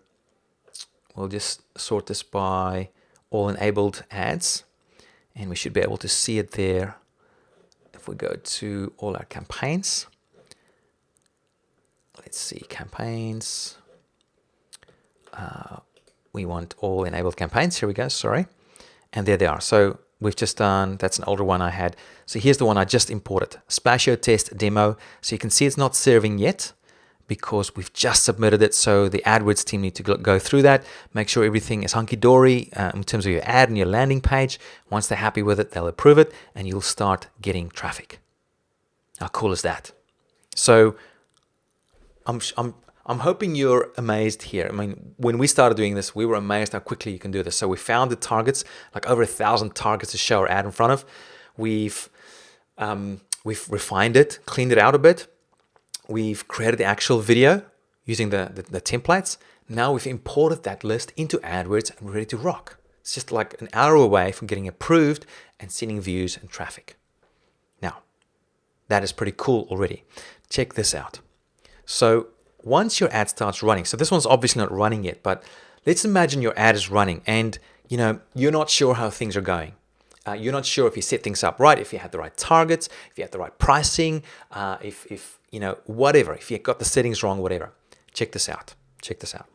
S1: we'll just sort this by all enabled ads, and we should be able to see it there. If we go to all our campaigns, let's see, campaigns. We want all enabled campaigns. Here we go, sorry. And there they are. So we've just done, that's an older one I had. So here's the one I just imported, Spatio Test Demo. So you can see it's not serving yet because we've just submitted it. So the AdWords team need to go through that, make sure everything is hunky-dory in terms of your ad and your landing page. Once they're happy with it, they'll approve it and you'll start getting traffic. How cool is that? So I'm hoping you're amazed here. I mean, when we started doing this, we were amazed how quickly you can do this. So we found the targets, like over 1,000 targets to show our ad in front of. We've refined it, cleaned it out a bit. We've created the actual video using the templates. Now we've imported that list into AdWords and we're ready to rock. It's just like an hour away from getting approved and sending views and traffic. Now, that is pretty cool already. Check this out. So once your ad starts running, so this one's obviously not running yet, but let's imagine your ad is running and you're not sure how things are going. You're not sure if you set things up right, if you had the right targets, if you had the right pricing, if whatever, if you got the settings wrong, whatever. Check this out. Check this out.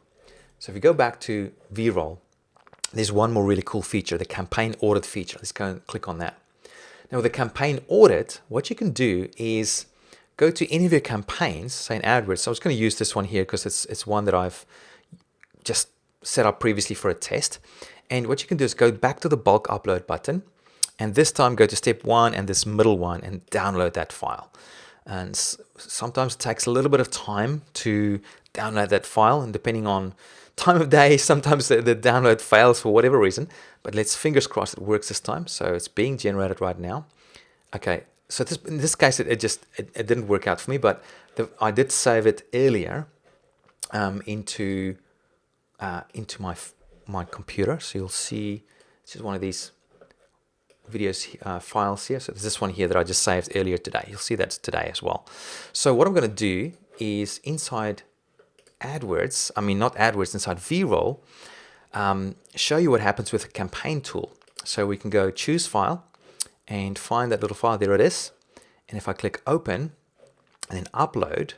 S1: So if you go back to Veeroll, there's one more really cool feature, the campaign audit feature. Let's go and click on that. Now with the campaign audit, what you can do is go to any of your campaigns, say in AdWords. So I was going to use this one here because it's one that I've just set up previously for a test. And what you can do is go back to the bulk upload button, and this time go to step 1 and this middle one and download that file. And sometimes it takes a little bit of time to download that file, and depending on time of day, sometimes the download fails for whatever reason, but let's fingers crossed it works this time. So it's being generated right now. Okay, so in this case it didn't work out for me, but I did save it earlier into my computer. So you'll see it's just one of these videos files here. So there's this one here that I just saved earlier today. You'll see that's today as well. So what I'm going to do is inside AdWords, not AdWords, inside Veeroll, show you what happens with the campaign tool. So we can go choose file and find that little file. There it is. And if I click open and then upload,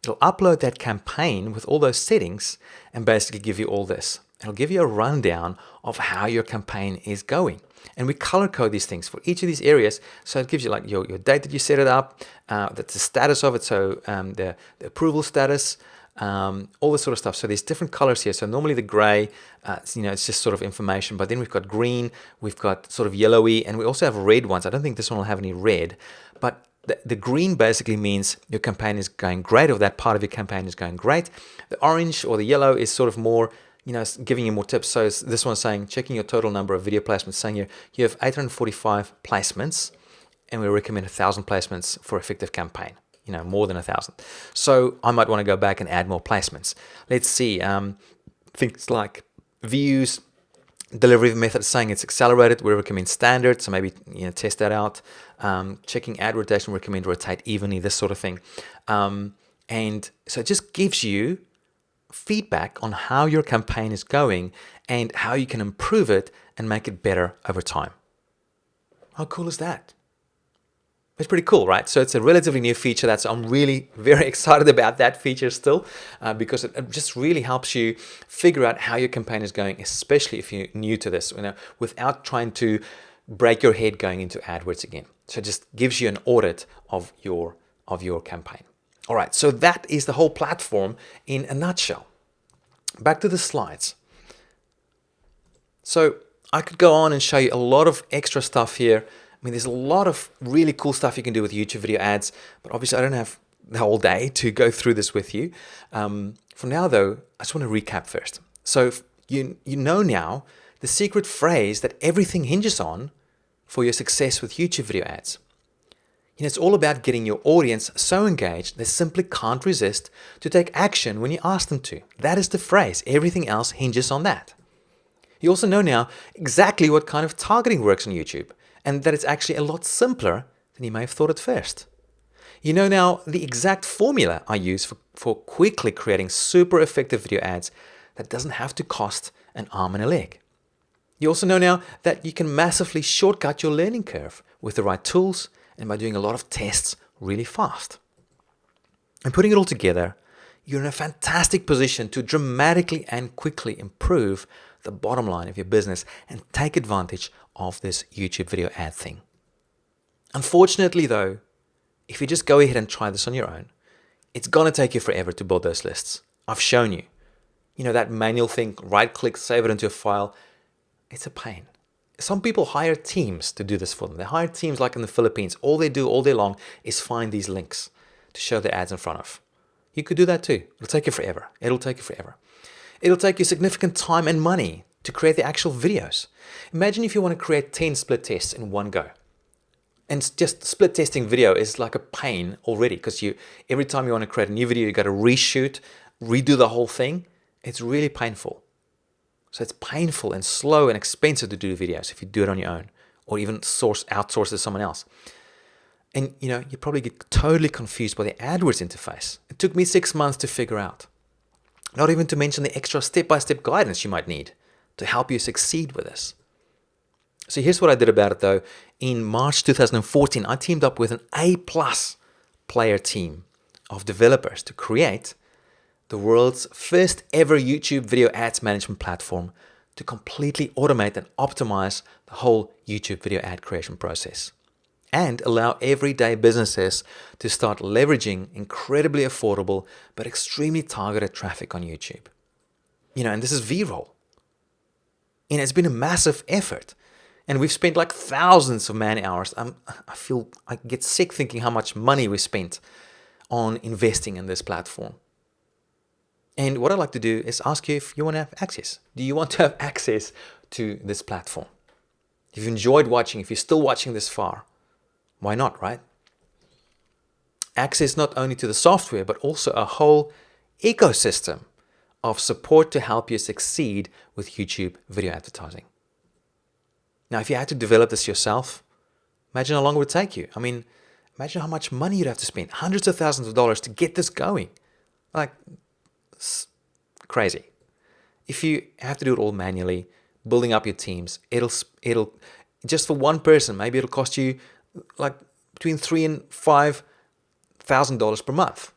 S1: it'll upload that campaign with all those settings and basically give you all this. It'll give you a rundown of how your campaign is going. And we color code these things for each of these areas. So it gives you like your date that you set it up, that's the status of it, so the approval status, all this sort of stuff. So there's different colors here. So normally the gray, it's just sort of information, but then we've got green, we've got sort of yellowy, and we also have red ones. I don't think this one will have any red, but the green basically means your campaign is going great, or that part of your campaign is going great. The orange or the yellow is sort of more, giving you more tips. So this one's saying, checking your total number of video placements, saying you have 845 placements, and we recommend 1,000 placements for effective campaign. More than 1,000. So I might want to go back and add more placements. Let's see, things like views, delivery method is saying it's accelerated. We recommend standard, so maybe test that out. Checking ad rotation, recommend rotate evenly, this sort of thing. And so it just gives you feedback on how your campaign is going and how you can improve it and make it better over time. How cool is that? It's pretty cool, right? So it's a relatively new feature. I'm really very excited about that feature still, because it just really helps you figure out how your campaign is going, especially if you're new to this, without trying to break your head going into AdWords again. So it just gives you an audit of your campaign. All right, so that is the whole platform in a nutshell. Back to the slides. So I could go on and show you a lot of extra stuff here. There's a lot of really cool stuff you can do with YouTube video ads, but obviously I don't have the whole day to go through this with you. For now, though, I just want to recap first. So you know now the secret phrase that everything hinges on for your success with YouTube video ads. It's all about getting your audience so engaged they simply can't resist to take action when you ask them to. That is the phrase. Everything else hinges on that. You also know now exactly what kind of targeting works on YouTube, and that it's actually a lot simpler than you may have thought at first. You know now the exact formula I use for quickly creating super effective video ads that doesn't have to cost an arm and a leg. You also know now that you can massively shortcut your learning curve with the right tools and by doing a lot of tests really fast. And putting it all together, you're in a fantastic position to dramatically and quickly improve the bottom line of your business and take advantage of this YouTube video ad thing. Unfortunately though, if you just go ahead and try this on your own, it's going to take you forever to build those lists. I've shown you. That manual thing, right click, save it into a file. It's a pain. Some people hire teams to do this for them. They hire teams like in the Philippines. All they do all day long is find these links to show their ads in front of. You could do that too. It'll take you forever. It'll take you significant time and money to create the actual videos. Imagine if you want to create 10 split tests in one go. And just split testing video is like a pain already because every time you want to create a new video, you got to reshoot, redo the whole thing. It's really painful. So it's painful and slow and expensive to do videos if you do it on your own or even outsource to someone else. And you probably get totally confused by the AdWords interface. It took me 6 months to figure out. Not even to mention the extra step-by-step guidance you might need to help you succeed with this. So here's what I did about it though. In March 2014, I teamed up with an A+ player team of developers to create the world's first ever YouTube video ads management platform to completely automate and optimize the whole YouTube video ad creation process and allow everyday businesses to start leveraging incredibly affordable but extremely targeted traffic on YouTube. And this is Veeroll. It's been a massive effort. And we've spent like thousands of man hours. I get sick thinking how much money we spent on investing in this platform. And what I'd like to do is ask you if you want to have access. Do you want to have access to this platform? If you've enjoyed watching, if you're still watching this far, why not, right? Access not only to the software, but also a whole ecosystem of support to help you succeed with YouTube video advertising. Now, if you had to develop this yourself, imagine how long it would take you. Imagine how much money you'd have to spend, hundreds of thousands of dollars to get this going. It's crazy. If you have to do it all manually, building up your teams, it'll just for one person, maybe it'll cost you like between $3,000 and $5,000 per month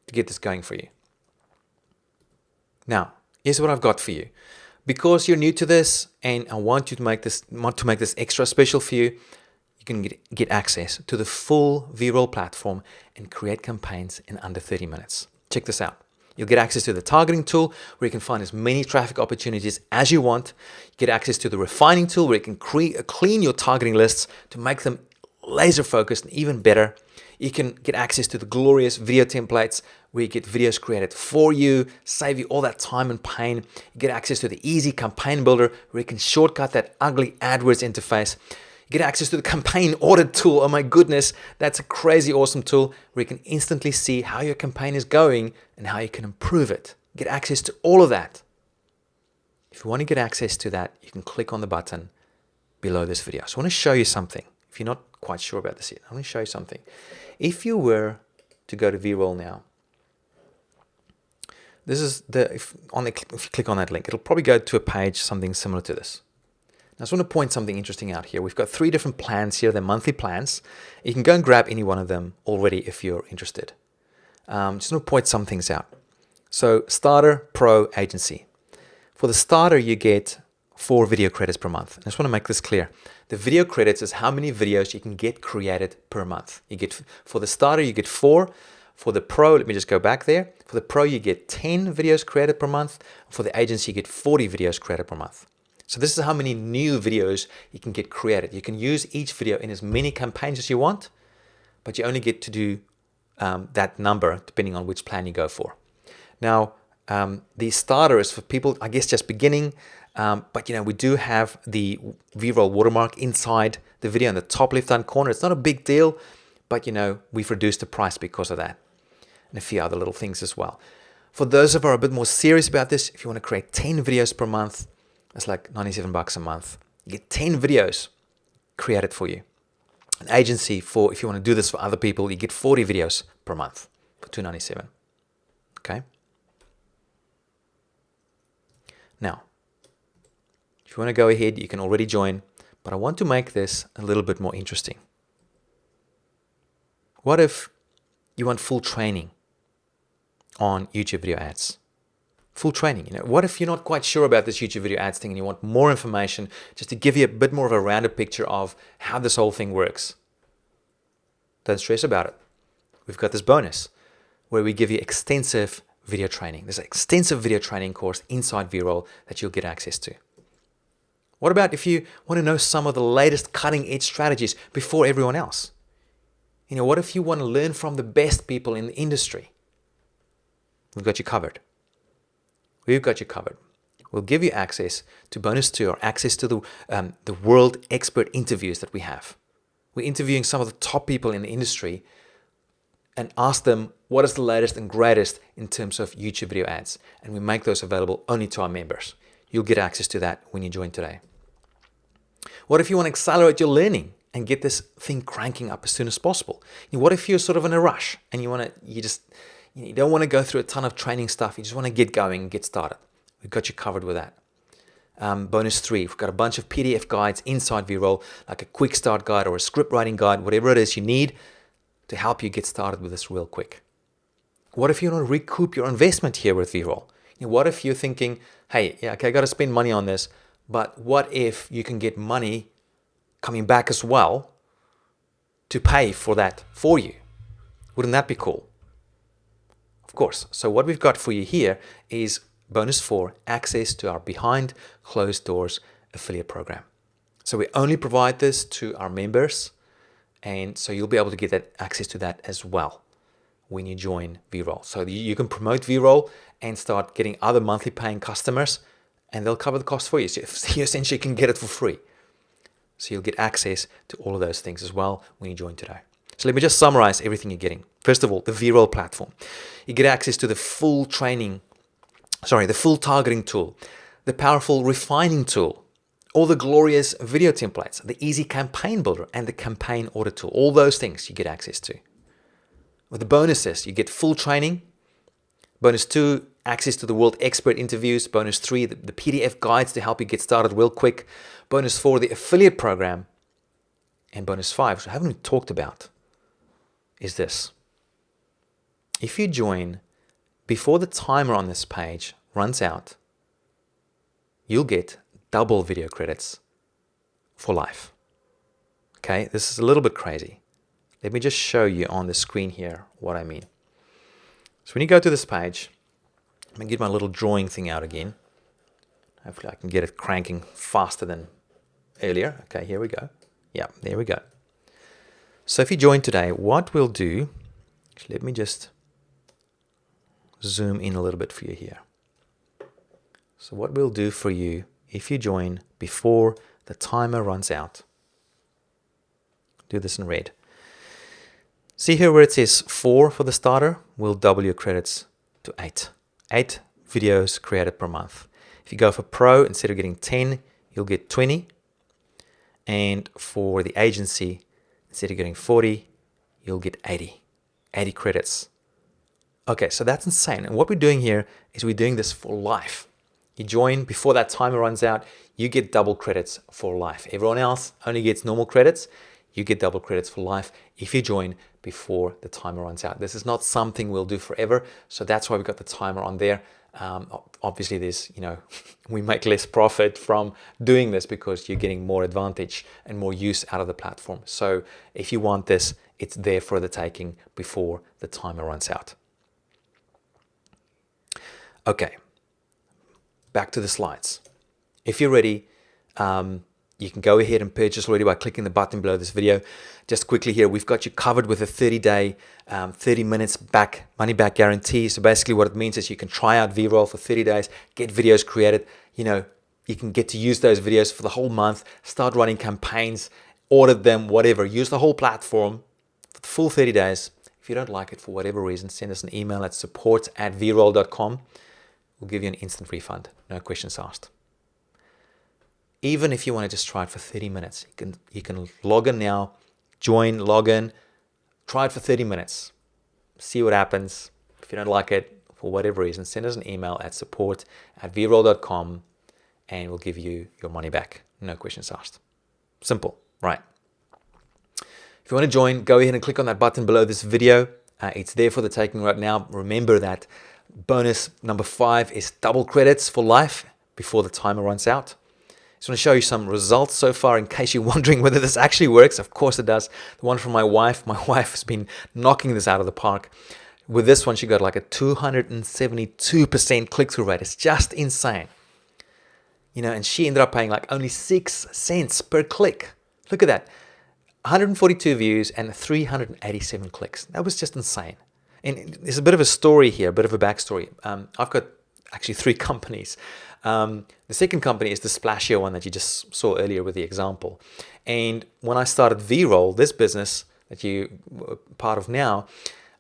S1: to get this going for you. Now, here's what I've got for you. Because you're new to this and I want to make this extra special for you, you can get access to the full Veeroll platform and create campaigns in under 30 minutes. Check this out. You'll get access to the targeting tool where you can find as many traffic opportunities as you want. You get access to the refining tool where you can clean your targeting lists to make them laser focused and even better. You can get access to the glorious video templates where you get videos created for you, save you all that time and pain. You get access to the easy campaign builder where you can shortcut that ugly AdWords interface. You get access to the campaign audit tool. Oh my goodness, that's a crazy awesome tool where you can instantly see how your campaign is going and how you can improve it. Get access to all of that. If you want to get access to that, you can click on the button below this video. So I want to show you something. If you're not quite sure about this yet, I want to show you something. If you were to go to Veeroll now, this is if you click on that link, it'll probably go to a page something similar to this. Now, I just want to point something interesting out here. We've got 3 different plans here. They're monthly plans. You can go and grab any one of them already if you're interested. Just want to point some things out. So Starter, Pro, Agency. For the Starter, you get 4 video credits per month. I just want to make this clear. The video credits is how many videos you can get created per month. For the Starter, you get 4. For the Pro, let me just go back there. For the Pro, you get 10 videos created per month. For the Agency, you get 40 videos created per month. So this is how many new videos you can get created. You can use each video in as many campaigns as you want, but you only get to do that number depending on which plan you go for. Now, the Starter is for people, I guess, just beginning, but we do have the Veeroll watermark inside the video in the top left-hand corner. It's not a big deal, but we've reduced the price because of that, and a few other little things as well. For those of us who are a bit more serious about this, if you want to create 10 videos per month, it's like $97 a month. You get 10 videos created for you. An agency for, if you want to do this for other people, you get 40 videos per month for $297. Okay. Now, if you want to go ahead, you can already join, but I want to make this a little bit more interesting. What if you want full training on YouTube video ads? Full training. What if you're not quite sure about this YouTube video ads thing and you want more information just to give you a bit more of a rounded picture of how this whole thing works? Don't stress about it. We've got this bonus where we give you extensive video training. There's an extensive video training course inside Veeroll that you'll get access to. What about if you want to know some of the latest cutting edge strategies before everyone else? What if you want to learn from the best people in the industry? We've got you covered. We've got you covered. We'll give you access to bonus 2 or access to the world expert interviews that we have. We're interviewing some of the top people in the industry and ask them what is the latest and greatest in terms of YouTube video ads. And we make those available only to our members. You'll get access to that when you join today. What if you want to accelerate your learning and get this thing cranking up as soon as possible? What if you're sort of in a rush and you don't want to go through a ton of training stuff. You just want to get going and get started. We've got you covered with that. Bonus 3, we've got a bunch of PDF guides inside Veeroll, like a quick start guide or a script writing guide, whatever it is you need to help you get started with this real quick. What if you want to recoup your investment here with Veeroll? What if you're thinking, hey, I got to spend money on this, but what if you can get money coming back as well to pay for that for you? Wouldn't that be cool? Of course. So what we've got for you here is bonus 4, access to our behind closed doors affiliate program. So we only provide this to our members, and so you'll be able to get that access to that as well when you join Veeroll. So you can promote Veeroll and start getting other monthly paying customers, and they'll cover the cost for you. So you essentially can get it for free. So you'll get access to all of those things as well when you join today. So let me just summarize everything you're getting. First of all, the Veeroll platform. You get access to the full targeting tool, the powerful refining tool, all the glorious video templates, the easy campaign builder, and the campaign audit tool. All those things you get access to. With the bonuses, you get full training. Bonus 2, access to the world expert interviews. Bonus 3, the PDF guides to help you get started real quick. Bonus 4, the affiliate program. And bonus 5, which I haven't even talked about, is this. If you join before the timer on this page runs out, you'll get double video credits for life. Okay, this is a little bit crazy. Let me just show you on the screen here what I mean. So when you go to this page, I'm going to get my little drawing thing out again. Hopefully I can get it cranking faster than earlier. Okay, here we go. Yeah, there we go. So if you join today, what we'll do, let me just zoom in a little bit for you here. So what we'll do for you, if you join before the timer runs out, do this in red. See here where it says 4 for the starter, we'll double your credits to 8. 8 videos created per month. If you go for Pro, instead of getting 10, you'll get 20. And for the agency, instead of getting 40, you'll get 80 credits. Okay, so that's insane. And what we're doing here is we're doing this for life. You join before that timer runs out, you get double credits for life. Everyone else only gets normal credits. You get double credits for life if you join before the timer runs out. This is not something we'll do forever, so that's why we got the timer on there. Obviously, there's, we make less profit from doing this because you're getting more advantage and more use out of the platform. So if you want this, it's there for the taking before the timer runs out. Okay, back to the slides. If you're ready, you can go ahead and purchase already by clicking the button below this video. Just quickly here, we've got you covered with a 30-day, 30 minutes money back guarantee. So basically what it means is you can try out Veeroll for 30 days, get videos created. You can get to use those videos for the whole month, start running campaigns, audit them, whatever. Use the whole platform for the full 30 days. If you don't like it for whatever reason, send us an email at support@veeroll.com. We'll give you an instant refund, no questions asked. Even if you want to just try it for 30 minutes, you can log in now, join, log in, try it for 30 minutes, see what happens. If you don't like it for whatever reason, send us an email at support@veeroll.com and we'll give you your money back, no questions asked. Simple, right? If you want to join, go ahead and click on that button below this video. It's there for the taking right now. Remember that bonus number 5 is double credits for life before the timer runs out. I just want to show you some results so far in case you're wondering whether this actually works. Of course it does. The one from my wife has been knocking this out of the park. With this one, she got like a 272% click-through rate. It's just insane. And she ended up paying like only 6 cents per click. Look at that. 142 views and 387 clicks. That was just insane. And there's a bit of a story here, a bit of a backstory. I've got actually 3 companies. The second company is the splashier one that you just saw earlier with the example. And when I started Veeroll, this business that you're part of now,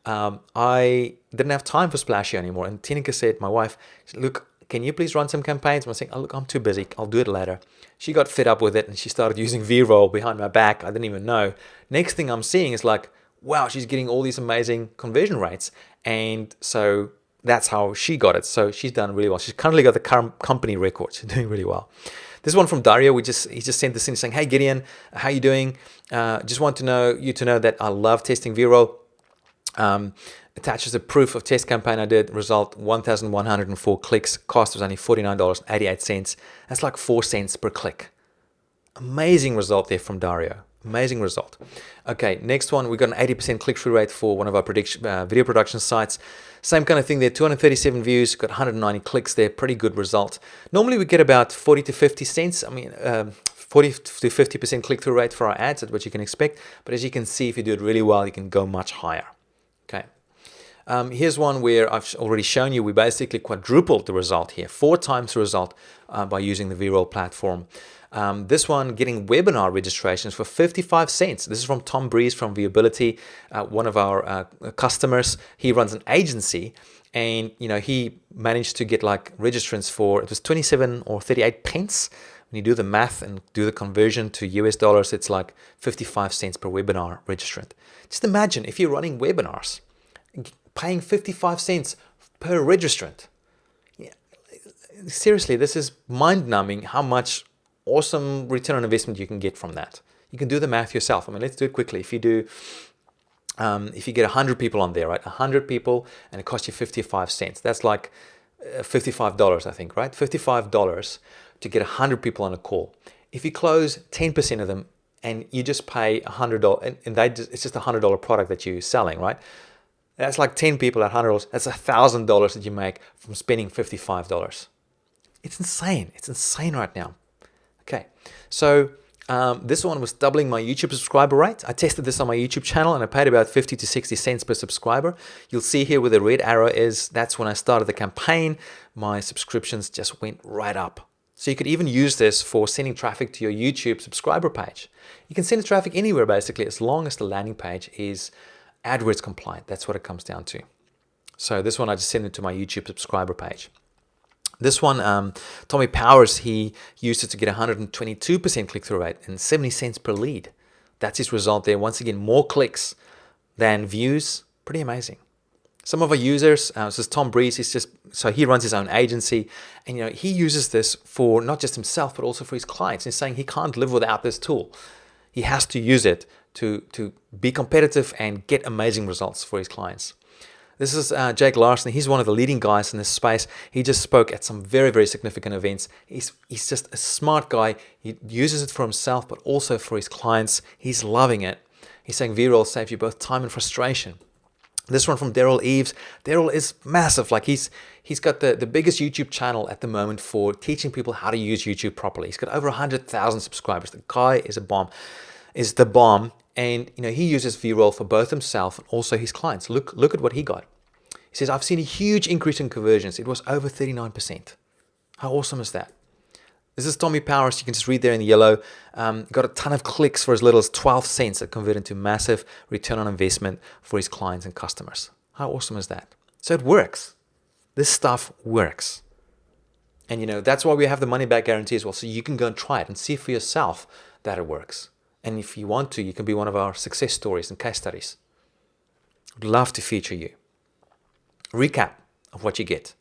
S1: I didn't have time for splashier anymore. And Tinika said, my wife, look, can you please run some campaigns? I was saying, oh, look, I'm too busy. I'll do it later. She got fed up with it and she started using Veeroll behind my back. I didn't even know. Next thing I'm seeing is like, wow, she's getting all these amazing conversion rates. And so that's how she got it. So she's done really well. She's currently got the current company record. She's doing really well. This one from Dario, he just sent this in saying, hey, Gideon, how you doing? Just want to know that I love testing Veeroll. Attaches a proof of test campaign I did. Result 1,104 clicks. Cost was only $49.88. That's like 4 cents per click. Amazing result there from Dario. Amazing result. Okay, next one, we got an 80% click-through rate for one of our video production sites. Same kind of thing there, 237 views, got 190 clicks there, pretty good result. Normally we get about 40 to 50 cents. 40 to 50% click-through rate for our ads, that's what you can expect. But as you can see, if you do it really well, you can go much higher. Okay. Here's one where I've already shown you we basically quadrupled the result here, 4 times the result by using the Veeroll platform. This one getting webinar registrations for 55 cents. This is from Tom Breeze from Viewability, one of our customers. He runs an agency and he managed to get like registrants for, it was 27 or 38 pence. When you do the math and do the conversion to US dollars, it's like 55 cents per webinar registrant. Just imagine if you're running webinars, paying 55 cents per registrant. Yeah, seriously, this is mind-numbing how much awesome return on investment you can get from that. You can do the math yourself. I mean, let's do it quickly. If you get 100 people on there, right? 100 people, and it costs you 55 cents. That's like $55, I think, right? $55 to get 100 people on a call. If you close 10% of them and you just pay $100, and it's just a $100 product that you're selling, right? That's like 10 people at $100. That's $1,000 that you make from spending $55. It's insane. It's insane right now. Okay, so this one was doubling my YouTube subscriber rate. I tested this on my YouTube channel and I paid about 50 to 60 cents per subscriber. You'll see here where the red arrow is, that's when I started the campaign. My subscriptions just went right up. So you could even use this for sending traffic to your YouTube subscriber page. You can send the traffic anywhere basically as long as the landing page is AdWords compliant. That's what it comes down to. So this one I just sent it to my YouTube subscriber page. This one, Tommy Powers, he used it to get 122% click-through rate and 70 cents per lead. That's his result there. Once again, more clicks than views. Pretty amazing. Some of our users, this is Tom Breeze, he runs his own agency, and he uses this for not just himself, but also for his clients. He's saying he can't live without this tool. He has to use it to be competitive and get amazing results for his clients. This is Jake Larson. He's one of the leading guys in this space. He just spoke at some very, very significant events. He's just a smart guy. He uses it for himself, but also for his clients. He's loving it. He's saying Veeroll saves you both time and frustration. This one from Daryl Eves. Daryl is massive. Like he's got the biggest YouTube channel at the moment for teaching people how to use YouTube properly. He's got over 100,000 subscribers. The guy is the bomb. And he uses Veeroll for both himself and also his clients. Look at what he got. He says, I've seen a huge increase in conversions. It was over 39%. How awesome is that? This is Tommy Powers. You can just read there in yellow. Got a ton of clicks for as little as 12 cents that convert into massive return on investment for his clients and customers. How awesome is that? So it works. This stuff works. And that's why we have the money back guarantee as well. So you can go and try it and see for yourself that it works. And if you want to, you can be one of our success stories and case studies. Would love to feature you. Recap of what you get.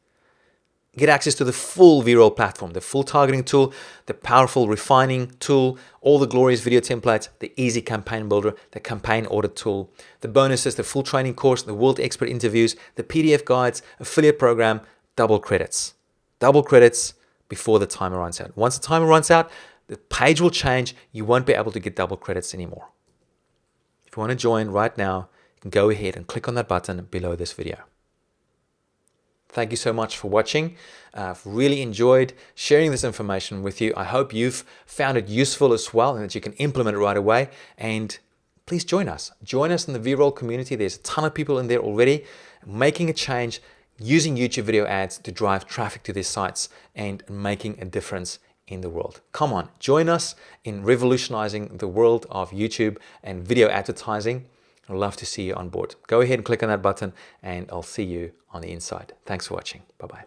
S1: Get access to the full Veeroll platform, the full targeting tool, the powerful refining tool, all the glorious video templates, the easy campaign builder, the campaign audit tool, the bonuses, the full training course, the world expert interviews, the PDF guides, affiliate program, double credits. Double credits before the timer runs out. Once the timer runs out, the page will change. You won't be able to get double credits anymore. If you want to join right now, you can go ahead and click on that button below this video. Thank you so much for watching. I've really enjoyed sharing this information with you. I hope you've found it useful as well and that you can implement it right away. And please join us. Join us in the Veeroll community. There's a ton of people in there already making a change, using YouTube video ads to drive traffic to their sites and making a difference in the world. Come on, join us in revolutionizing the world of YouTube and video advertising. I'd love to see you on board. Go ahead and click on that button and I'll see you on the inside. Thanks for watching. Bye-bye.